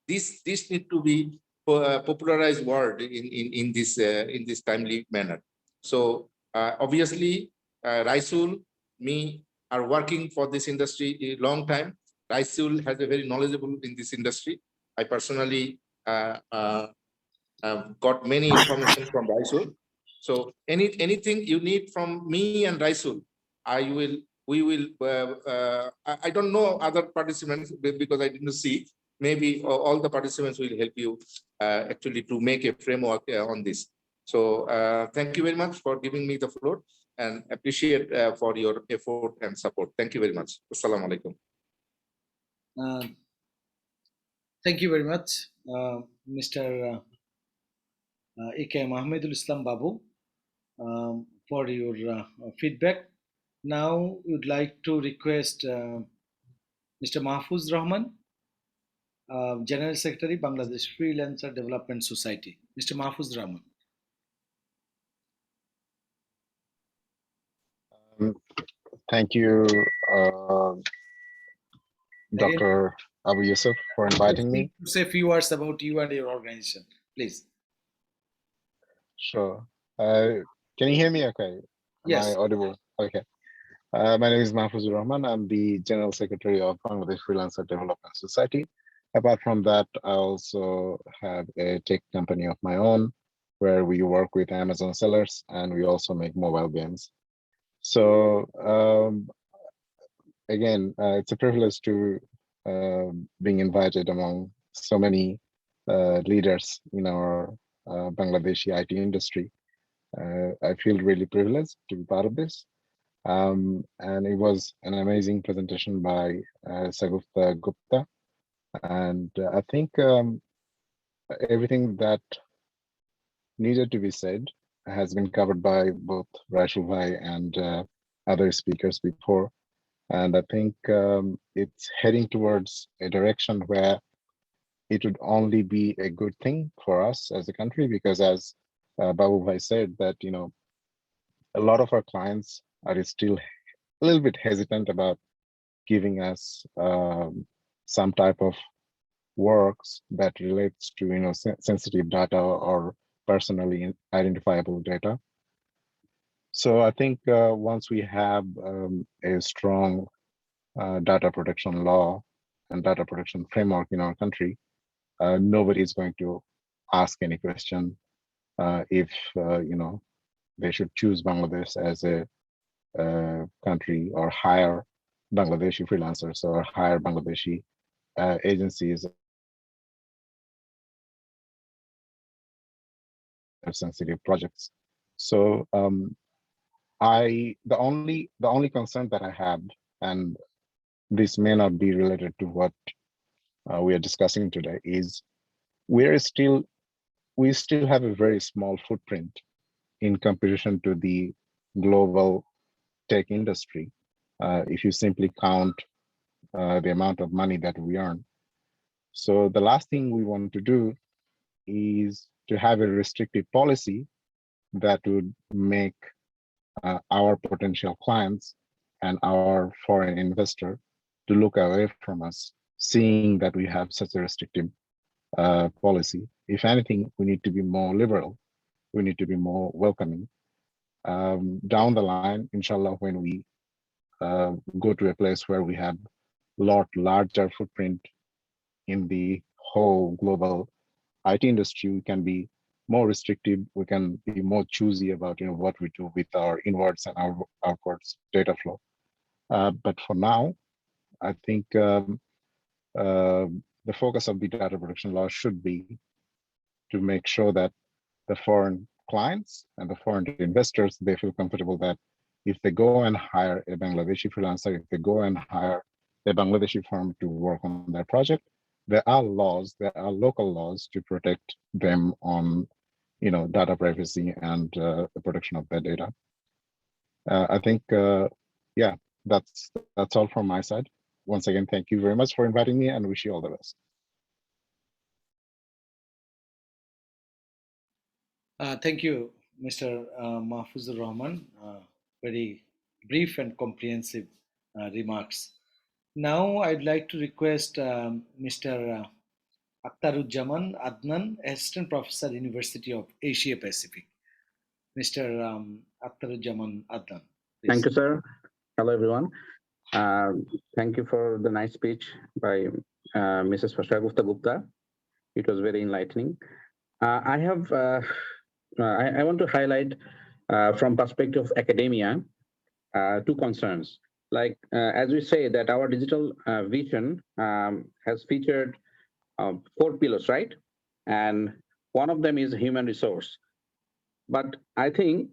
Speaker 6: This need to be popularized word in this timely manner. So obviously, Raisul, me are working for this industry a long time. Raisul has a very knowledgeable in this industry. I personally got many information from Raisul. So anything you need from me and Raisul, we will. I don't know other participants because I didn't see. Maybe all the participants will help you actually to make a framework on this. So thank you very much for giving me the floor, and appreciate for your effort and support. Thank you very much. Assalamu alaikum.
Speaker 1: Thank you very much, Mr. A.K. Mahmoudul Islam Babu, for your feedback. Now, we would like to request Mr. Mahfuz Rahman, General Secretary, Bangladesh Freelancer Development Society. Mr. Mahfuz Rahman.
Speaker 7: Thank you, Dr. Abu Eusuf, for inviting me.
Speaker 1: Say a few words about you and your organization, please.
Speaker 7: Sure. Can you hear me okay?
Speaker 1: Yes.
Speaker 7: Am I audible? Okay. My name is Mahfuz Rahman. I'm the General Secretary of Bangladesh Freelancer Development Society. Apart from that, I also have a tech company of my own where we work with Amazon sellers, and we also make mobile games. So again, it's a privilege to being invited among so many leaders in our Bangladeshi IT industry. I feel really privileged to be part of this. And it was an amazing presentation by Shagufta Gupta. And I think everything that needed to be said has been covered by both Rashul Bhai and other speakers before. And I think it's heading towards a direction where it would only be a good thing for us as a country, because as Babu Bhai said, that a lot of our clients are still a little bit hesitant about giving us some type of works that relates to sensitive data or personally identifiable data. So I think once we have a strong data protection law and data protection framework in our country, nobody is going to ask any question if they should choose Bangladesh as a country, or hire Bangladeshi freelancers, or hire Bangladeshi agencies of sensitive projects. So the only concern that I have, and this may not be related to what we are discussing today, is we still have a very small footprint in comparison to the global tech industry. If you simply count the amount of money that we earn. So the last thing we want to do is to have a restrictive policy that would make our potential clients and our foreign investor to look away from us, seeing that we have such a restrictive policy. If anything, we need to be more liberal. We need to be more welcoming. Down the line, inshallah, when we go to a place where we have a lot larger footprint in the whole global IT industry, we can be more restrictive. We can be more choosy about what we do with our inwards and our outwards data flow. But for now, I think the focus of the data protection law should be to make sure that the foreign clients and the foreign investors, they feel comfortable that if they go and hire a Bangladeshi freelancer, if they go and hire a Bangladeshi firm to work on their project, there are laws, there are local laws to protect them on, data privacy and the protection of their data. I think, yeah, that's all from my side. Once again, thank you very much for inviting me and wish you all the best.
Speaker 1: Thank you, Mr. Mahfuzur Rahman. Very brief and comprehensive remarks. Now, I'd like to request Mr. Akhtaruzzaman Adnan, Assistant Professor, University of Asia Pacific. Mr. Akhtaruzzaman Adnan, please.
Speaker 8: Thank you, sir. Hello, everyone. Thank you for the nice speech by Mrs. Shagufta Gupta. It was very enlightening. I want to highlight from perspective of academia, two concerns. Like, as we say that our digital vision has featured 4 pillars, right? And one of them is human resource. But I think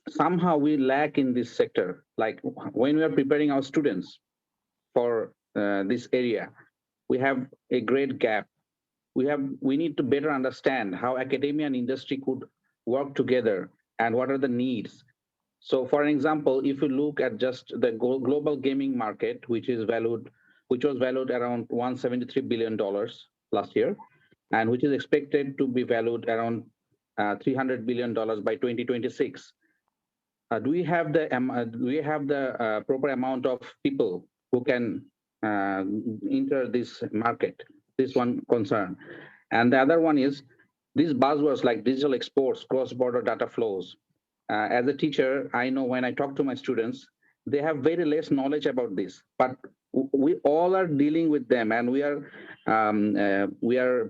Speaker 8: somehow we lack in this sector. Like when we are preparing our students for this area, we have a great gap. We need to better understand how academia and industry could work together and what are the needs. So for example, if you look at just the global gaming market, which was valued around $173 billion last year, and which is expected to be valued around $300 billion by 2026. Do we have the proper amount of people who can enter this market? This one concern. And the other one is these buzzwords like digital exports, cross-border data flows. As a teacher, I know when I talk to my students, they have very less knowledge about this, but we all are dealing with them, and we are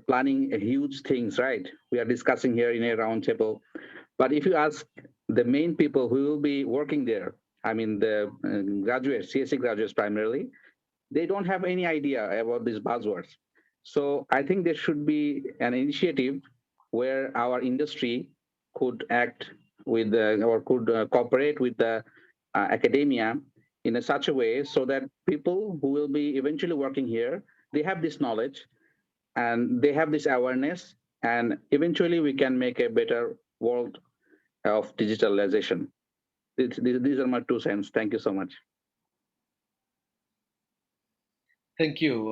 Speaker 8: planning huge things, right? We are discussing here in a round table. But if you ask the main people who will be working there, I mean the graduates, CSE graduates primarily, they don't have any idea about these buzzwords. So I think there should be an initiative where our industry could act with or could cooperate with the academia in such a way so that people who will be eventually working here, they have this knowledge and they have this awareness, and eventually we can make a better world of digitalization. These are my 2 cents. Thank you so much.
Speaker 1: Thank you,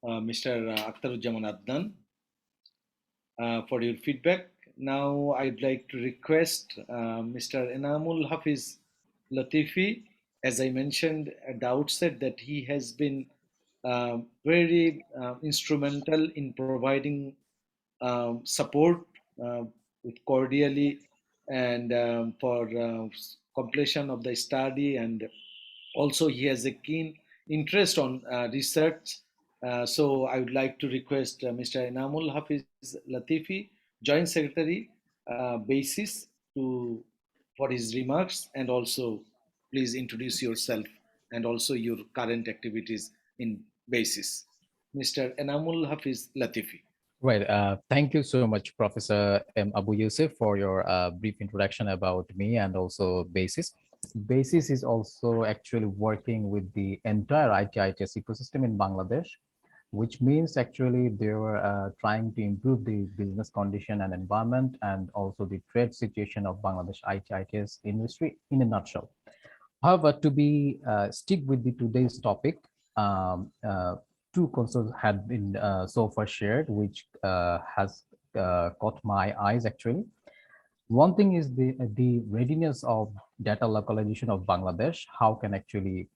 Speaker 1: Mr. Akhtaruzzaman Adnan, for your feedback. Now, I'd like to request Mr. Enamul Hafiz Latifi, as I mentioned at the outset, that he has been very instrumental in providing support with cordially and for completion of the study, and also he has a keen interest on research. So I would like to request Mr. Enamul Hafiz Latifi, Joint Secretary, BASIS, for his remarks, and also please introduce yourself and also your current activities in BASIS. Mr. Enamul Hafiz Latifi.
Speaker 9: Right. Thank you so much, Professor M Abu Eusuf, for your brief introduction about me and also BASIS. BASIS is also actually working with the entire IT/ITES ecosystem in Bangladesh, which means actually they were trying to improve the business condition and environment and also the trade situation of Bangladesh IT/ITES industry in a nutshell. However, to be stick with the today's topic, 2 concerns had been so far shared, which has caught my eyes actually. One thing is the readiness of data localization of Bangladesh. How can actually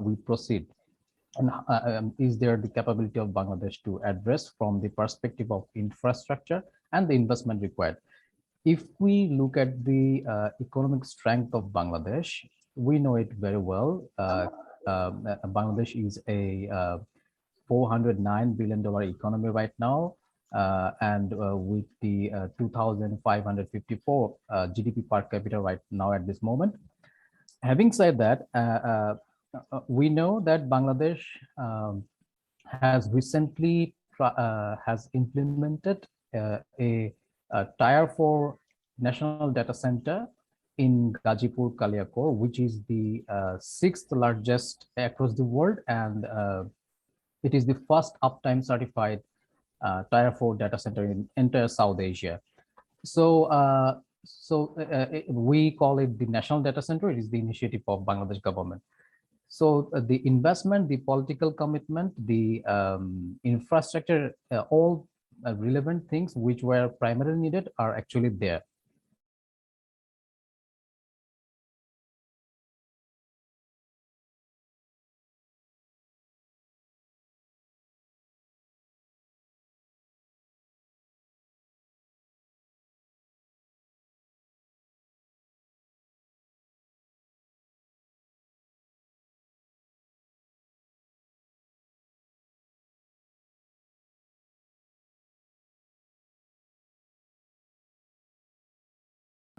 Speaker 9: we proceed? And is there the capability of Bangladesh to address from the perspective of infrastructure and the investment required? If we look at the economic strength of Bangladesh, we know it very well. Bangladesh is a $409 billion economy right now, and with the 2,554 GDP per capita right now at this moment. Having said that, we know that Bangladesh has recently has implemented a Tier 4 national data center in Gazipur, Kaliakor, which is the sixth largest across the world, and it is the first uptime certified Tier 4 data center in entire South Asia. So, we call it the National Data Center. It is the initiative of Bangladesh government. So the investment, the political commitment, the infrastructure, all relevant things which were primarily needed are actually there.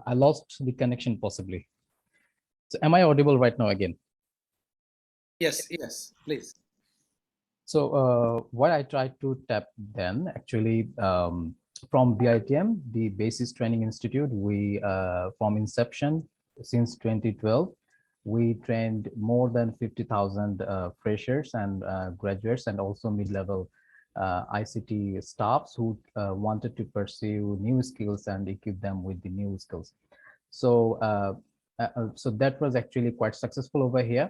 Speaker 9: I lost the connection possibly. So am I audible right now again?
Speaker 1: Yes, yes, please.
Speaker 9: So what I tried to tap then actually from BITM, the Basis Training Institute, we from inception since 2012, we trained more than 50,000 freshers and graduates and also mid-level ICT staffs who wanted to pursue new skills and equip them with the new skills. So so that was actually quite successful over here.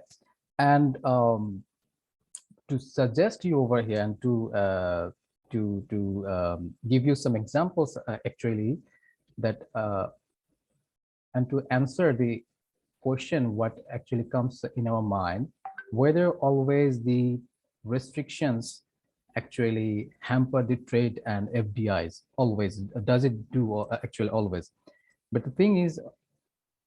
Speaker 9: And to suggest you over here and to give you some examples actually that and to answer the question what actually comes in our mind, whether always the restrictions actually hamper the trade and FDIs. Always does it do actually always? But the thing is,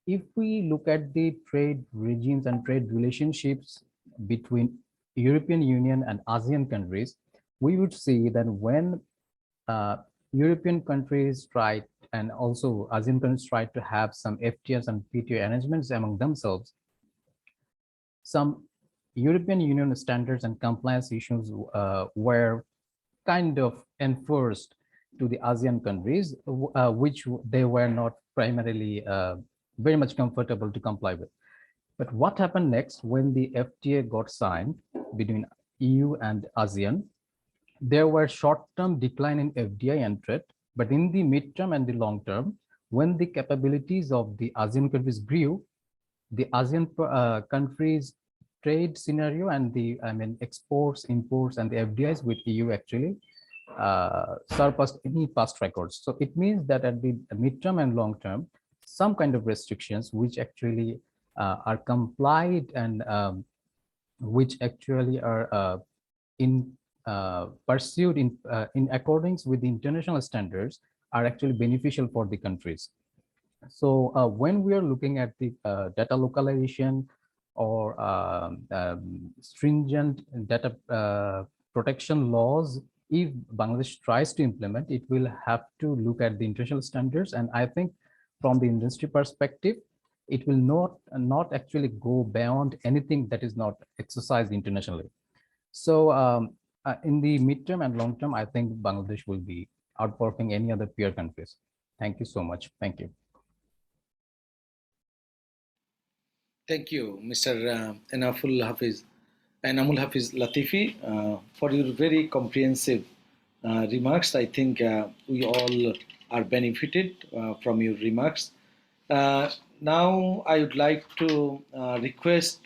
Speaker 9: if we look at the trade regimes and trade relationships between European Union and ASEAN countries, we would see that when European countries try and also ASEAN countries try to have some FTAs and PTO arrangements among themselves, some European Union standards and compliance issues were kind of enforced to the ASEAN countries, which they were not primarily very much comfortable to comply with. But what happened next when the FTA got signed between EU and ASEAN? There were short-term decline in FDI and trade, but in the mid-term and the long-term, when the capabilities of the ASEAN countries grew, the ASEAN countries trade scenario and the exports, imports, and the FDIs with EU actually surpassed any past records. So it means that at the midterm and long term, some kind of restrictions which actually are complied and which actually are pursued in accordance with the international standards are actually beneficial for the countries. So when we are looking at the data localization or stringent data protection laws, if Bangladesh tries to implement, it will have to look at the international standards. And I think from the industry perspective, it will not actually go beyond anything that is not exercised internationally. So in the midterm and long term, I think Bangladesh will be outperforming any other peer countries. Thank you so much. Thank you.
Speaker 1: Thank you, Mr. Enamul Hafiz Latifi, for your very comprehensive remarks. I think we all are benefited from your remarks. Now, I would like to request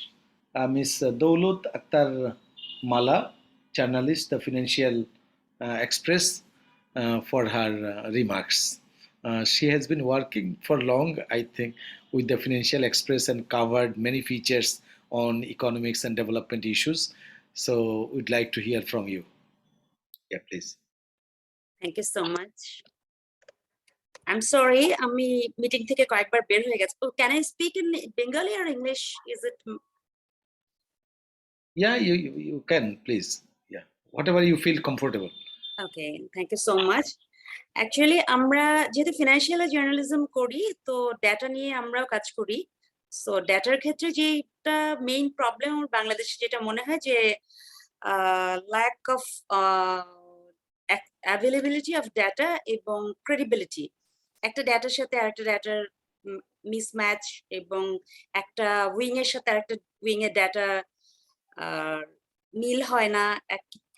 Speaker 1: Ms. Doulut Akhtar Mala, journalist, the Financial Express, for her remarks. She has been working for long, I think, with the Financial Express and covered many features on economics and development issues. So we'd like to hear from you. Yeah, please.
Speaker 10: Thank you so much. I'm sorry, আমি meeting থেকে কয়েকবার বের হয়ে গেছে. Oh, can I speak in Bengali or English? Is it?
Speaker 1: Yeah, you can, please. Yeah, whatever you feel comfortable.
Speaker 10: Okay, thank you so much. Actually, আমরা যেহেতু financial journalism করি, তো ডেটা নিয়ে আমরাও কাজ করি. সো ডেটার ক্ষেত্রে যেটা মেইন প্রবলেম বাংলাদেশে যেটা মনে হয় যে lack of availability of data এবং credibility. একটা ডেটার সাথে আরেকটা ডেটার মিসম্যাচ এবং একটা উইং এর সাথে আরেকটা উইং এর ডেটা মিল হয় না,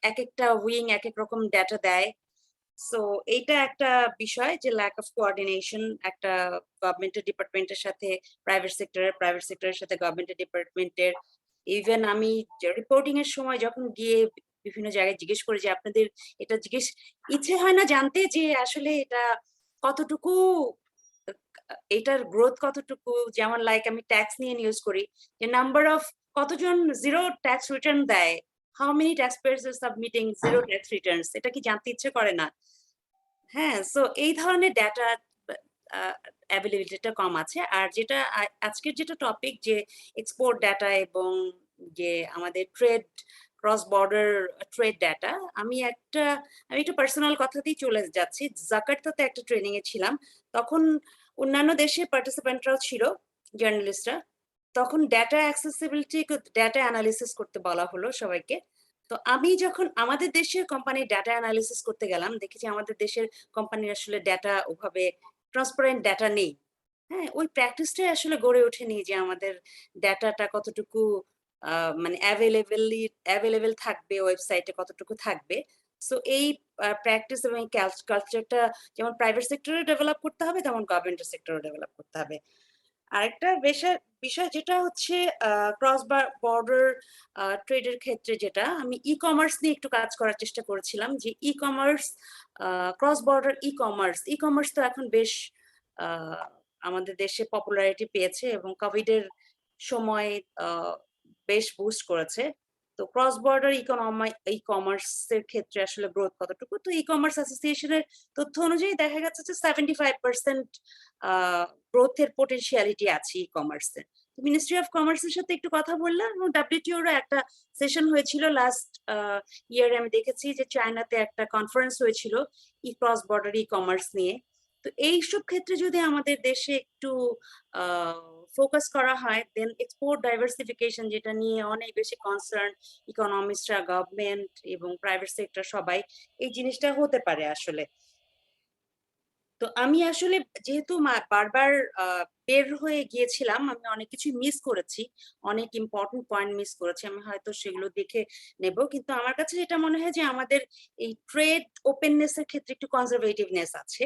Speaker 10: এক একটা উইং এক এক রকম ডেটা দেয়। সো এইটা একটা বিষয় যে ল্যাক অফ কোঅর্ডিনেশন একটা গভর্নমেন্টের ডিপার্টমেন্টের সাথে প্রাইভেট সেক্টরের সাথে গভর্নমেন্টের ডিপার্টমেন্টের। ইভেন আমি রিপোর্টিং এর সময় যখন গিয়ে বিভিন্ন জায়গায় জিজ্ঞেস করি যে আপনাদের এটা ইচ্ছে হয় না জানতে যে আসলে এটা কতটুকু, এটার গ্রোথ কতটুকু, যেমন লাইক আমি ট্যাক্স নিয়ে নিউজ করি যে নাম্বার অফ কতজন জিরো ট্যাক্স রিটার্ন দেয়, how many taxpayers are submitting zero tax returns, এটা কি জানতে ইচ্ছে করে না? হ্যাঁ, সো এই ধরনের ডাটা অ্যাভেলেবিলিটিটা কম আছে। আর যেটা আজকের যেটা টপিক যে এক্সপোর্ট ডাটা এবং যে আমাদের ক্রস বর্ডার ট্রেড ডাটা, আমি একটু পার্সোনাল কথাতেই চলে যাচ্ছি। জাকার্তাতে একটা ট্রেনিং এ ছিলাম, তখন অন্যান্য দেশের পার্টিসিপেন্টরাও ছিল, জার্নালিস্টরা। তখন ডাটা অ্যাক্সেসিবিলিটি, ডাটা অ্যানালিসিস করতে বলা হলো সবাইকে। তো আমি যখন আমাদের দেশের কোম্পানির ডাটা অ্যানালিসিস করতে গেলাম, দেখেছি আমাদের দেশের কোম্পানির আসলে ডাটা ওভাবে ট্রান্সপারেন্ট ডাটা নেই। হ্যাঁ, ওই প্র্যাকটিসটাই আসলে গড়ে ওঠেনি যে আমাদের ডাটাটা কতটুকু মানে অ্যাভেলেবল থাকবে, ওয়েবসাইটে কতটুকু থাকবে। সো এই প্র্যাকটিস এবং কালচারটা যেমন প্রাইভেট সেক্টরে ডেভেলপ করতে হবে, তেমন গভর্নমেন্ট সেক্টরে ডেভেলপ করতে হবে। আরেকটা বিষয় যেটা হচ্ছে ক্রস বর্ডার ট্রেডের ক্ষেত্রে, যেটা আমি ই কমার্স নিয়ে একটু কাজ করার চেষ্টা করেছিলাম, যে e commerce, cross border e commerce তো এখন বেশ আমাদের দেশে পপুলারিটি পেয়েছে এবং কোভিড এর সময় বেশ বুস্ট করেছে। তো ক্রস বর্ডার ই কমার্সের ক্ষেত্রে আসলে গ্রোথ কতটুকু, তো ই কমার্স অ্যাসোসিয়েশনের তথ্য অনুযায়ী দেখা গেছে যে 75% গ্রোথের পোটেনশিয়ালিটি আছে ই কমার্সে। মিনিস্ট্রি অফ কমার্সের সাথে একটু কথা বললাম এবং ডাব্লিউটিওর একটা সেশন হয়েছিল লাস্ট ইয়ারে। আমি দেখেছি যে চায়নাতে একটা কনফারেন্স হয়েছিল ক্রস বর্ডার ই কমার্স নিয়ে। তো এইসব ক্ষেত্রে যদি আমাদের দেশে একটু ফোকাস করা হয়, দেন এক্সপোর্ট ডাইভার্সিফিকেশন, যেটা নিয়ে অনেক বেশি কনসার্ন ইকোনমিস্টরা, গভর্নমেন্ট এবং প্রাইভেট সেক্টর সবাই, এই জিনিসটা হতে পারে আসলে। তো আমি আসলে যেহেতু বারবার বের হয়ে গিয়েছিলাম, আমি অনেক কিছু মিস করেছি, অনেক ইম্পর্টেন্ট পয়েন্ট মিস করেছি, আমি হয়তো সেগুলো দেখে নেব। কিন্তু আমার কাছে যেটা মনে হয় যে আমাদের এই ট্রেড ওপেননেস এর ক্ষেত্রে একটু কনজারভেটিভনেস আছে।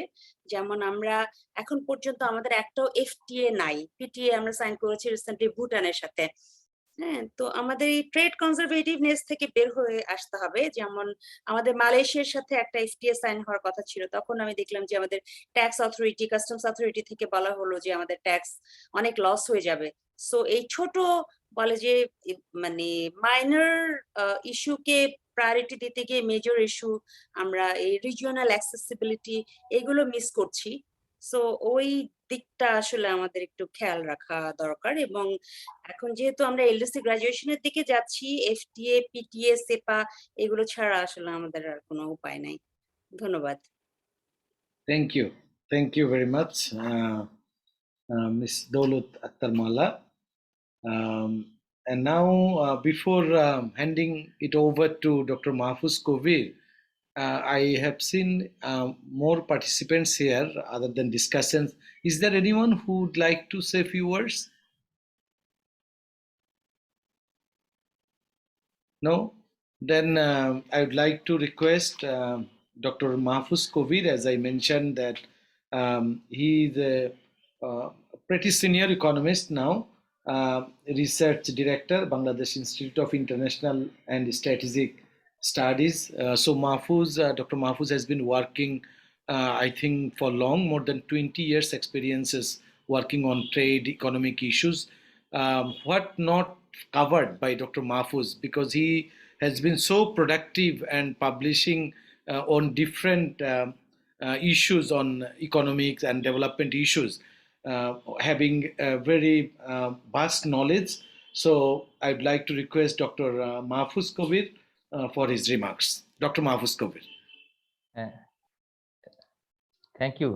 Speaker 10: যেমন আমরা এখন পর্যন্ত আমাদের একটাও এফটিএ নাই, পিটিএ আমরা সাইন করেছি রিসেন্টলি ভুটানের সাথে। হ্যাঁ, তো আমাদের এই ট্রেড কনজারভেটিভনেস থেকে বের হয়ে আসতে হবে। যেমন আমাদের মালয়েশিয়ার সাথে একটা এফটিএ সাইন হওয়ার কথা ছিল, তখন আমি দেখলাম যে আমাদের ট্যাক্স অথরিটি, কাস্টমস অথরিটি থেকে বলা হলো যে আমাদের ট্যাক্স অনেক লস হয়ে যাবে। সো এই ছোট বলে যে মানে মাইনর ইস্যুকে প্রায়োরিটি দিতে গিয়ে মেজর ইস্যু, আমরা এই রিজিওনাল অ্যাক্সেসিবিলিটি এগুলো মিস করছি। সো ওই দিকটা আসলে আমাদের একটু খেয়াল রাখা দরকার। এবং এখন যেহেতু আমরা এলডিসি গ্রাজুয়েশনের দিকে যাচ্ছি, এফটিএ, পিটিএ, সেপা এগুলো ছাড়া আসলে আমাদের আর কোনো উপায় নাই। ধন্যবাদ।
Speaker 1: Thank you very much, Ms. Daulat Akhtar Mala. And now, before handing it over to Dr. Mahfuz Kovir, I have seen more participants here other than discussions. Is there anyone who would like to say a few words? No? Then I would like to request Dr. Mahfuz Kovir, as I mentioned, that he is a pretty senior economist now, research director, Bangladesh Institute of International and Strategic Studies. So Mahfuz, Dr. Mahfuz has been working, I think, for long, more than 20 years experiences working on trade, economic issues. What not covered by Dr. Mahfuz, because he has been so productive and publishing on different issues on economics and development issues, having a very vast knowledge. So I'd like to request Dr. Mahfuz Kovir for his remarks. Dr. Mahfuz Kovir.
Speaker 3: Thank you,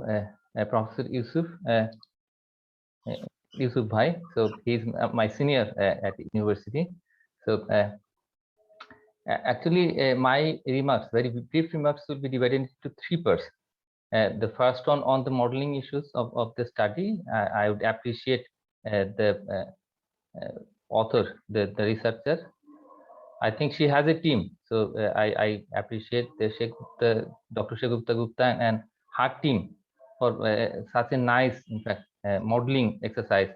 Speaker 3: Professor Eusuf. Yusuf Bhai. So he's my senior at the university. So actually, my remarks, very brief remarks, will be divided into three parts. The first one on the modeling issues of the study, I would appreciate the author, the researcher. I think she has a team, so I appreciate Dr. Shagufta Gupta and her team for such a nice, in fact, modeling exercise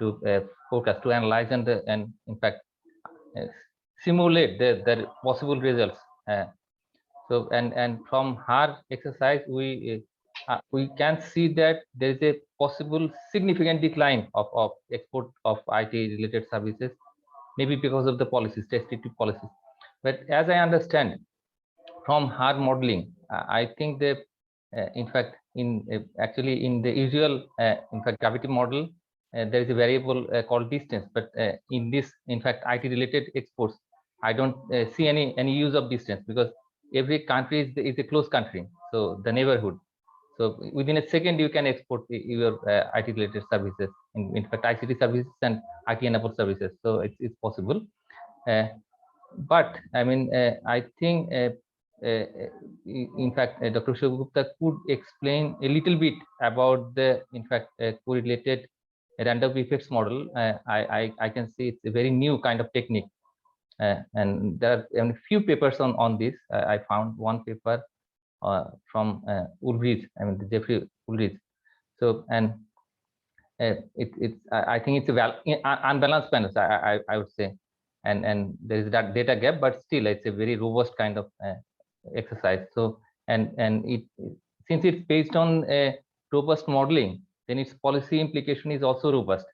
Speaker 3: to focus, to analyze and in fact uh, simulate the possible results. So and from her exercise, we can see that there is a possible significant decline of export of IT related services, maybe because of the policies, restrictive policies. But as I understand from her modeling, I think that in fact actually in the usual in fact gravity model, there is a variable called distance, but in this in fact IT related exports, I don't see any use of distance, because every country is a close country, so the neighborhood. So within a second you can export your IT related services, in fact ICT services and IT enabled services, so it's possible. But I mean, I think, in fact, Dr. Shagupta could explain a little bit about the, in fact, correlated random effects model. I can see it's a very new kind of technique, and there are a few papers on this. I found one paper from Ulrich, I mean Jeffrey Ulrich. So and I think it's a unbalanced panel, I would say, and there is that data gap, but still it's a very robust kind of exercise. So and it, since it's based on a robust modeling, then its policy implication is also robust.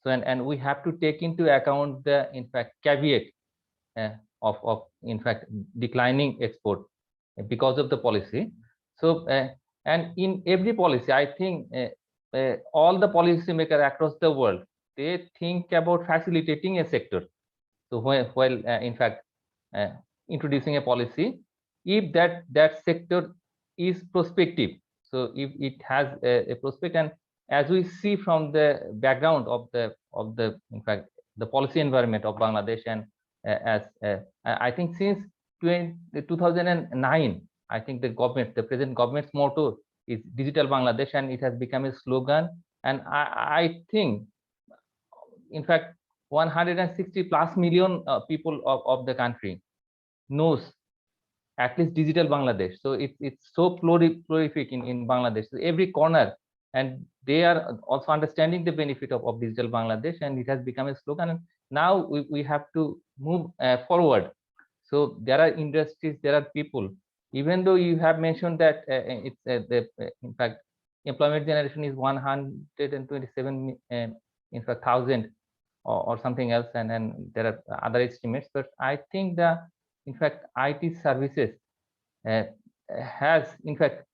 Speaker 3: So and we have to take into account the in fact caveat of in fact declining export because of the policy. So and in every policy, I think all the policymakers across the world, they think about facilitating a sector. So while in fact introducing a policy, if that sector is prospective, so if it has a prospect, and as we see from the background of the in fact the policy environment of Bangladesh, and as I think since 2009, I think the present government's motto is Digital Bangladesh, and it has become a slogan. And I think, in fact, 160 plus million people of the country knows at least Digital Bangladesh. So it's so prolific in Bangladesh. So every corner, and they are also understanding the benefit of Digital Bangladesh, and it has become a slogan. And now we have to move forward. So there are industries, there are people. Even though you have mentioned that it's in fact employment generation is 127 in fact thousand or something else, and then there are other estimates, but I think the in fact IT services has in fact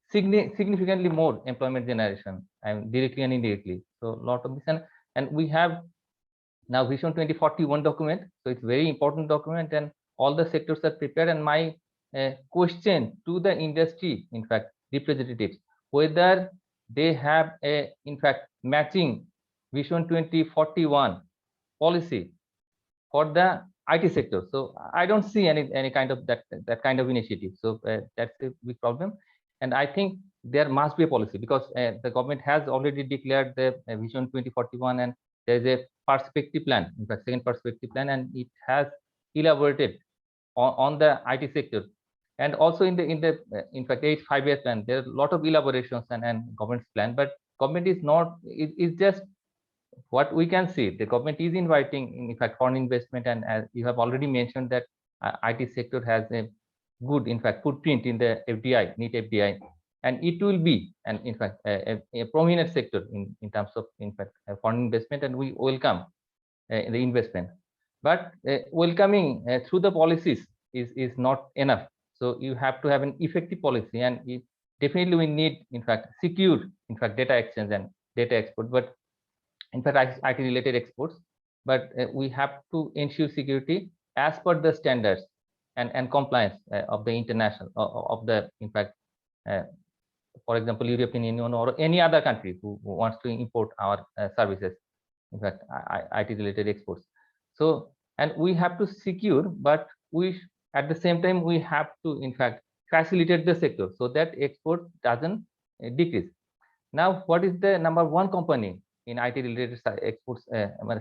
Speaker 3: significantly more employment generation, and directly and indirectly. So a lot of this, and we have now Vision 2041 document, so it's very important document, and all the sectors are prepared. And my question to the industry, in fact representatives, whether they have a in fact matching Vision 2041 policy for the IT sector. So I don't see any kind of that kind of initiative. So that's a big problem, and I think there must be a policy, because the government has already declared the Vision 2041, and there is a perspective plan, in fact second perspective plan, and it has elaborated on the IT sector. And also in the in fact 8 5-year plan, there are a lot of elaborations and government's plan, but government is not, is just what we can see. The government is inviting in fact foreign investment, and as you have already mentioned that IT sector has a good in fact footprint in the FDI, neat FDI, and it will be, and in fact a prominent sector in terms of in fact foreign investment, and we welcome the investment. But welcoming through the policies is not enough. So you have to have an effective policy, and definitely we need in fact secure in fact data exchange and data export, but in fact IT related exports. But we have to ensure security as per the standards and compliance of the international of the in fact for example European Union or any other country who wants to import our services, in fact IT related exports. So and we have to secure, but we at the same time we have to in fact facilitate the sector so that export doesn't decrease. Now, what is the number one company in IT related exports,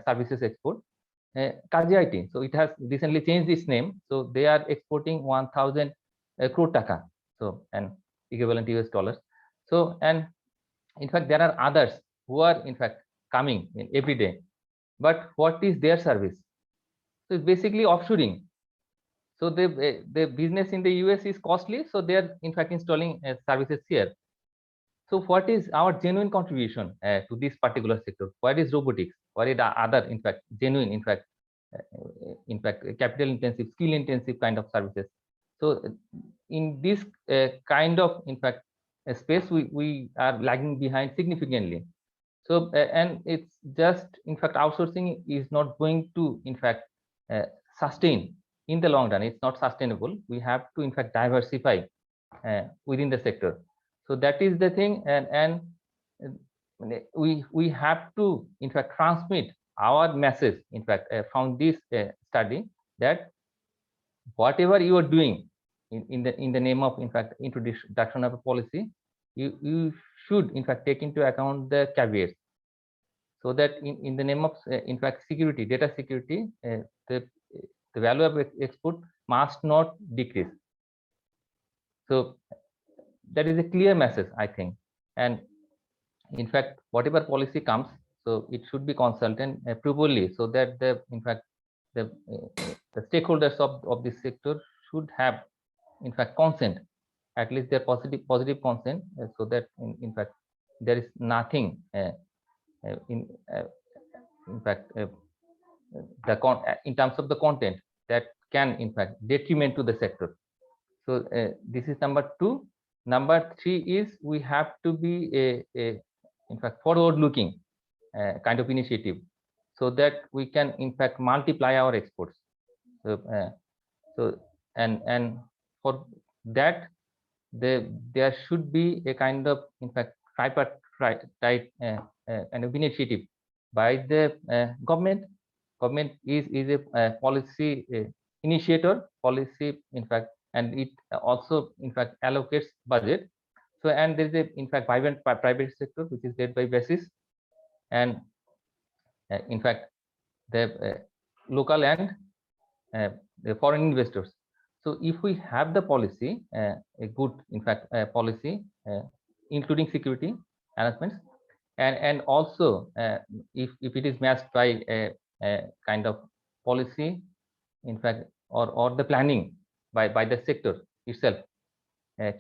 Speaker 3: services export? Kaji IT. So it has recently changed its name. So they are exporting 1,000 crore taka. So and equivalent US dollars. So and in fact there are others who are in fact coming in every day. But what is their service? So it's basically offshoring. So the business in the US is costly. So they are in fact installing services here. So what is our genuine contribution to this particular sector? What is robotics? What is the other, in fact, genuine, in fact, capital intensive, skill intensive kind of services? So in this kind of, in fact, space, we are lagging behind significantly. So and it's just, in fact, outsourcing is not going to, in fact, sustain in the long run. It's not sustainable. We have to, in fact, diversify within the sector. So that is the thing, and we have to, in fact, transmit our message, in fact, from this study, that whatever you are doing in the name of, in fact, introduction of a policy, you should, in fact, take into account the caveats, so that in the name of, in fact, security, data security, the value of export must not decrease. So that is a clear message, I think. And in fact, whatever policy comes, so it should be consulted properly, so that the, in fact, the stakeholders of this sector should have, in fact, consent, at least their positive consent, so that in fact there is nothing in fact in terms of the content that can, in fact, detriment to the sector. So this is number two. Number three is we have to be in fact, forward-looking kind of initiative, so that we can, in fact, multiply our exports. So and for that, there should be a kind of, in fact, tripartite kind of initiative by the government. Government is a policy initiator, policy, in fact, and it also, in fact, allocates budget. So and there is a, in fact, vibrant private sector which is led by basis, and in fact the local and the foreign investors. So if we have the policy, a good, in fact, policy including security announcements, and also if it is matched by a kind of policy, in fact, or the planning by the sector itself,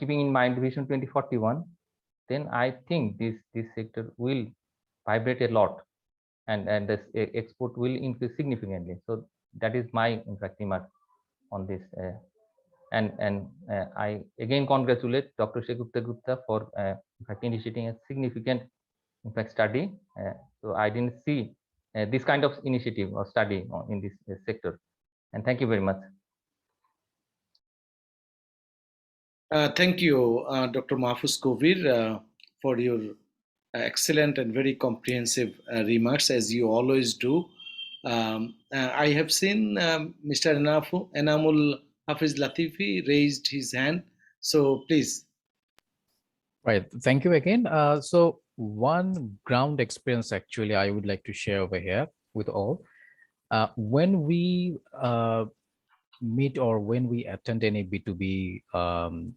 Speaker 3: keeping in mind Vision 2041, then I think this sector will vibrate a lot, and this export will increase significantly. So that is my, in fact, remark on this. And I again congratulate Dr. Shagufta Gupta for, in fact, initiating a significant, in fact, study. So I didn't see this kind of initiative or study in this sector. And thank you very much.
Speaker 1: Thank you, Dr. Mahfuz Kovir, for your excellent and very comprehensive remarks, as you always do. I have seen Mr. Enamul Hafiz Latifi raised his hand. So please.
Speaker 9: Right. Thank you again. So one ground experience, actually, I would like to share over here with all. When we meet or when we attend any B2B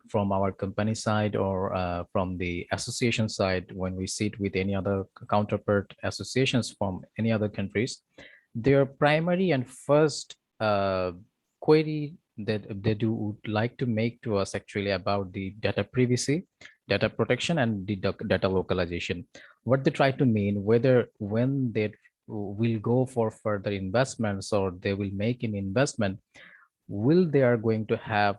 Speaker 9: from our company side or from the association side, when we sit with any other counterpart associations from any other countries, their primary and first query that they would like to make to us actually about the data privacy, data protection, and the data localization. What they try to mean, whether when they will go for further investments or they will make an investment, will they are going to have,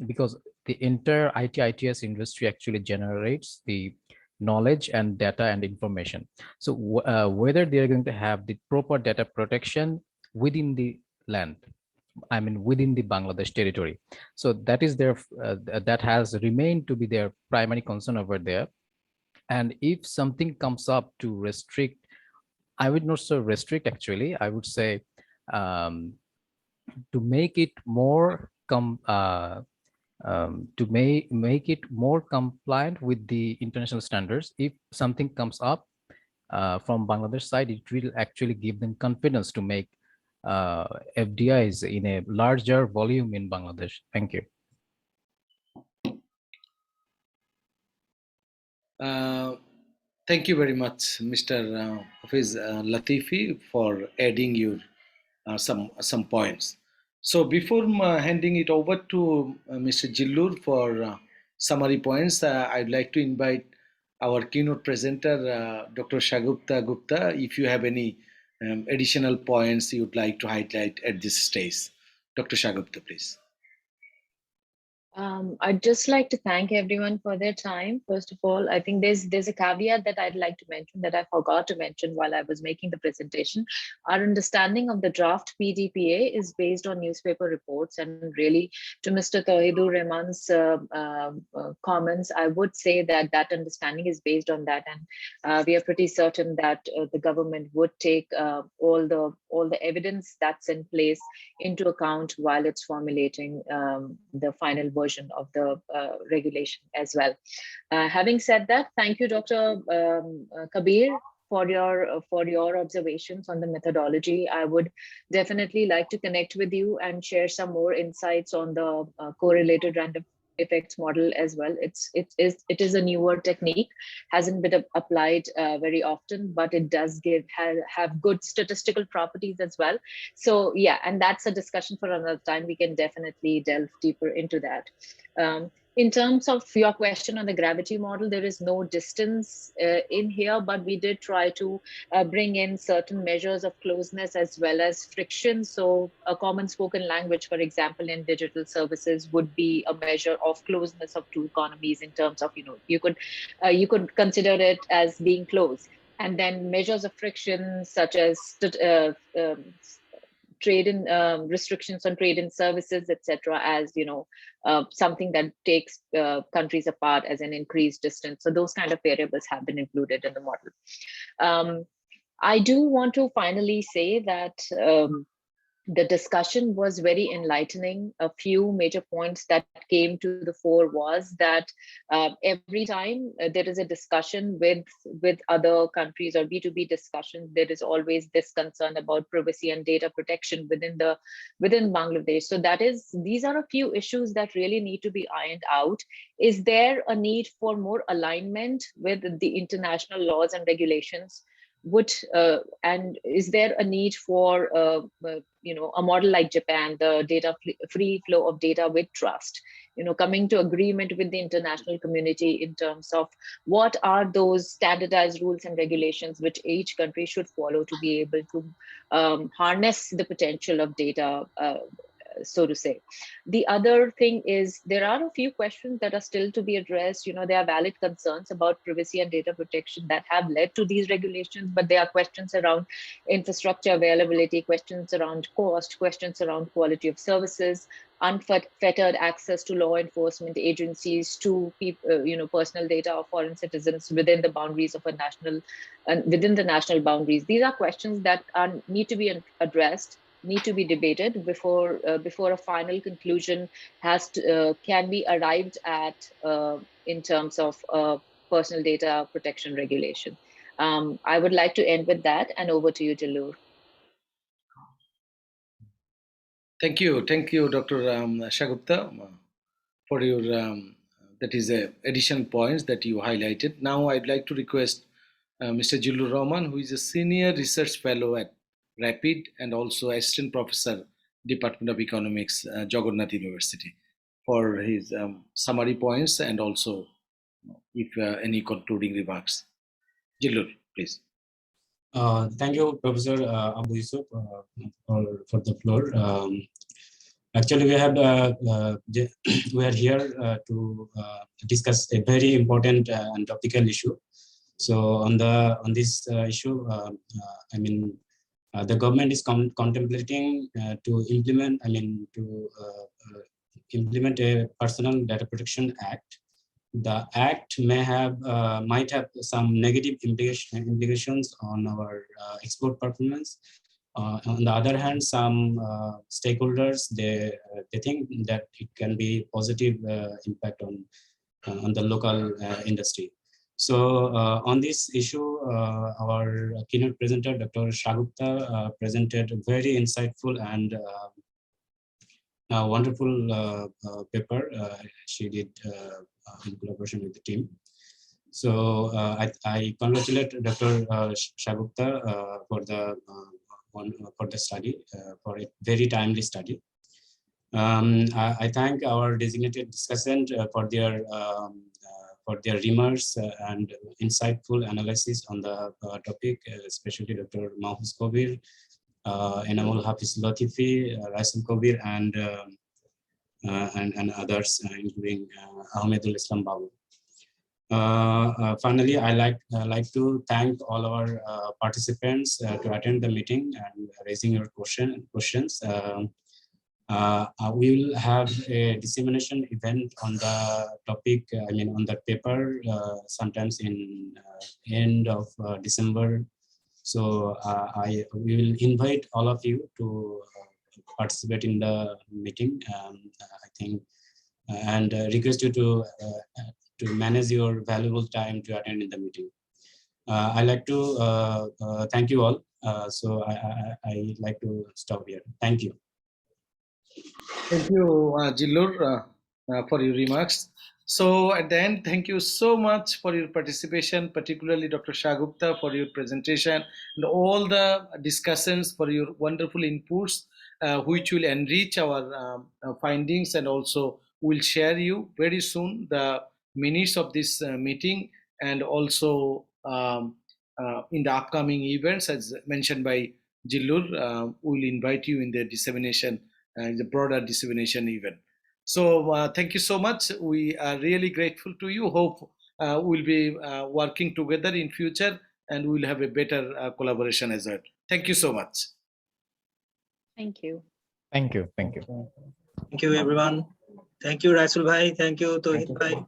Speaker 9: because the entire ITS industry actually generates the knowledge and data and information. So whether they're going to have the proper data protection within the land, I mean, within the Bangladesh territory. So that is their, that has remained to be their primary concern over there. And if something comes up to restrict, I would not say restrict, actually, I would say to make it more to make it more compliant with the international standards. If something comes up from Bangladesh side, it will actually give them confidence to make FDIs in a larger volume in Bangladesh. Thank you.
Speaker 1: Thank you very much, Mr. Hafiz Latifi, for adding your some points. So before handing it over to Mr. Jillur for summary points, I'd like to invite our keynote presenter, Dr. Shagufta Gupta, if you have any additional points you'd like to highlight at this stage. Dr. Shagupta, please.
Speaker 2: I'd just like to thank everyone for their time. First of all, I think there's a caveat that I'd like to mention that I forgot to mention while I was making the presentation. Our understanding of the draft PDPA is based on newspaper reports, and really to Mr. Tawhidur Rahman's comments, I would say that that understanding is based on that, and we are pretty certain that the government would take all the evidence that's in place into account while it's formulating the final version of the regulation as well. Having said that, thank you, Dr. Kabir, for your observations on the methodology. I would definitely like to connect with you and share some more insights on the correlated random effects model as well. It is a newer technique, hasn't been applied very often, but it does have good statistical properties as well. So yeah, and that's a discussion for another time. We can definitely delve deeper into that. In terms of your question on the gravity model, there is no distance in here, but we did try to bring in certain measures of closeness as well as friction. So a common spoken language, for example, in digital services would be a measure of closeness of two economies in terms of, you could consider it as being close. And then measures of friction such as trade in restrictions on trade in services, etc., as something that takes countries apart as an increased distance. So those kind of variables have been included in the model. I do want to finally say that the discussion was very enlightening. A few major points that came to the fore was that every time there is a discussion with other countries or B2B discussion, there is always this concern about privacy and data protection within Bangladesh. So these are a few issues that really need to be ironed out. Is there a need for more alignment with the international laws and regulations? And is there a need for a model like Japan, the data free flow of data with trust, coming to agreement with the international community in terms of what are those standardized rules and regulations which each country should follow to be able to harness the potential of data, so to say. The other thing is there are a few questions that are still to be addressed. There are valid concerns about privacy and data protection that have led to these regulations, but there are questions around infrastructure availability, questions around cost, questions around quality of services, unfettered access to law enforcement agencies to personal data of foreign citizens within the boundaries of within the national boundaries. These are questions that need to be addressed, need to be debated before a final conclusion can be arrived at in terms of personal data protection regulation. I would like to end with that, and over to you, Jillur.
Speaker 1: Thank you, Dr. Shagupta, for your additional points that you highlighted. Now, I'd like to request Mr. Jillur Rahman, who is a senior research fellow at RAPID and also assistant professor, Department of Economics, Jagannath University, for his summary points and also if any concluding remarks. Jillur, please.
Speaker 11: Thank you, Professor Abu Eusuf, for the floor. Actually, we are here to discuss a very important and topical issue. So on this issue, the government is contemplating to implement a Personal Data Protection Act. The act might have some negative implications on our export performance, On the other hand, some stakeholders, they think that it can be positive impact on the local industry. So on this issue, our keynote presenter, Dr. Shagupta, presented a very insightful and wonderful paper she did in collaboration with the team. So I congratulate Dr. Shagupta for the study, for a very timely study. I thank our designated discussant for their remarks and insightful analysis on the topic, especially Dr. Mahfuz Kabir, Enamul Hafiz Latifi, Rasul Kabir, and others, including Ahmedul Islam Babu. Finally, I like to thank all our participants to attend the meeting and raising your questions. We will have a dissemination event on the topic, on the paper, sometimes in end of December. So we will invite all of you to participate in the meeting, I think, and request you to manage your valuable time to attend in the meeting. I like to thank you all. So I like to stop here. Thank you.
Speaker 1: Thank you, Jillur, for your remarks. So at the end, thank you so much for your participation, particularly Dr. Shagupta for your presentation and all the discussions, for your wonderful inputs, which will enrich our findings, and also will share you very soon the minutes of this meeting, and also in the upcoming events, as mentioned by Jillur, we will invite you in the dissemination, the broader dissemination event. So thank you so much. We are really grateful to you. Hope we'll be working together in future, and we'll have a better collaboration as well. Thank you so much.
Speaker 2: Thank you.
Speaker 9: Thank you. Thank you.
Speaker 12: Thank you, everyone. Thank you, Rasul Bhai. Thank you, Tohid Bhai.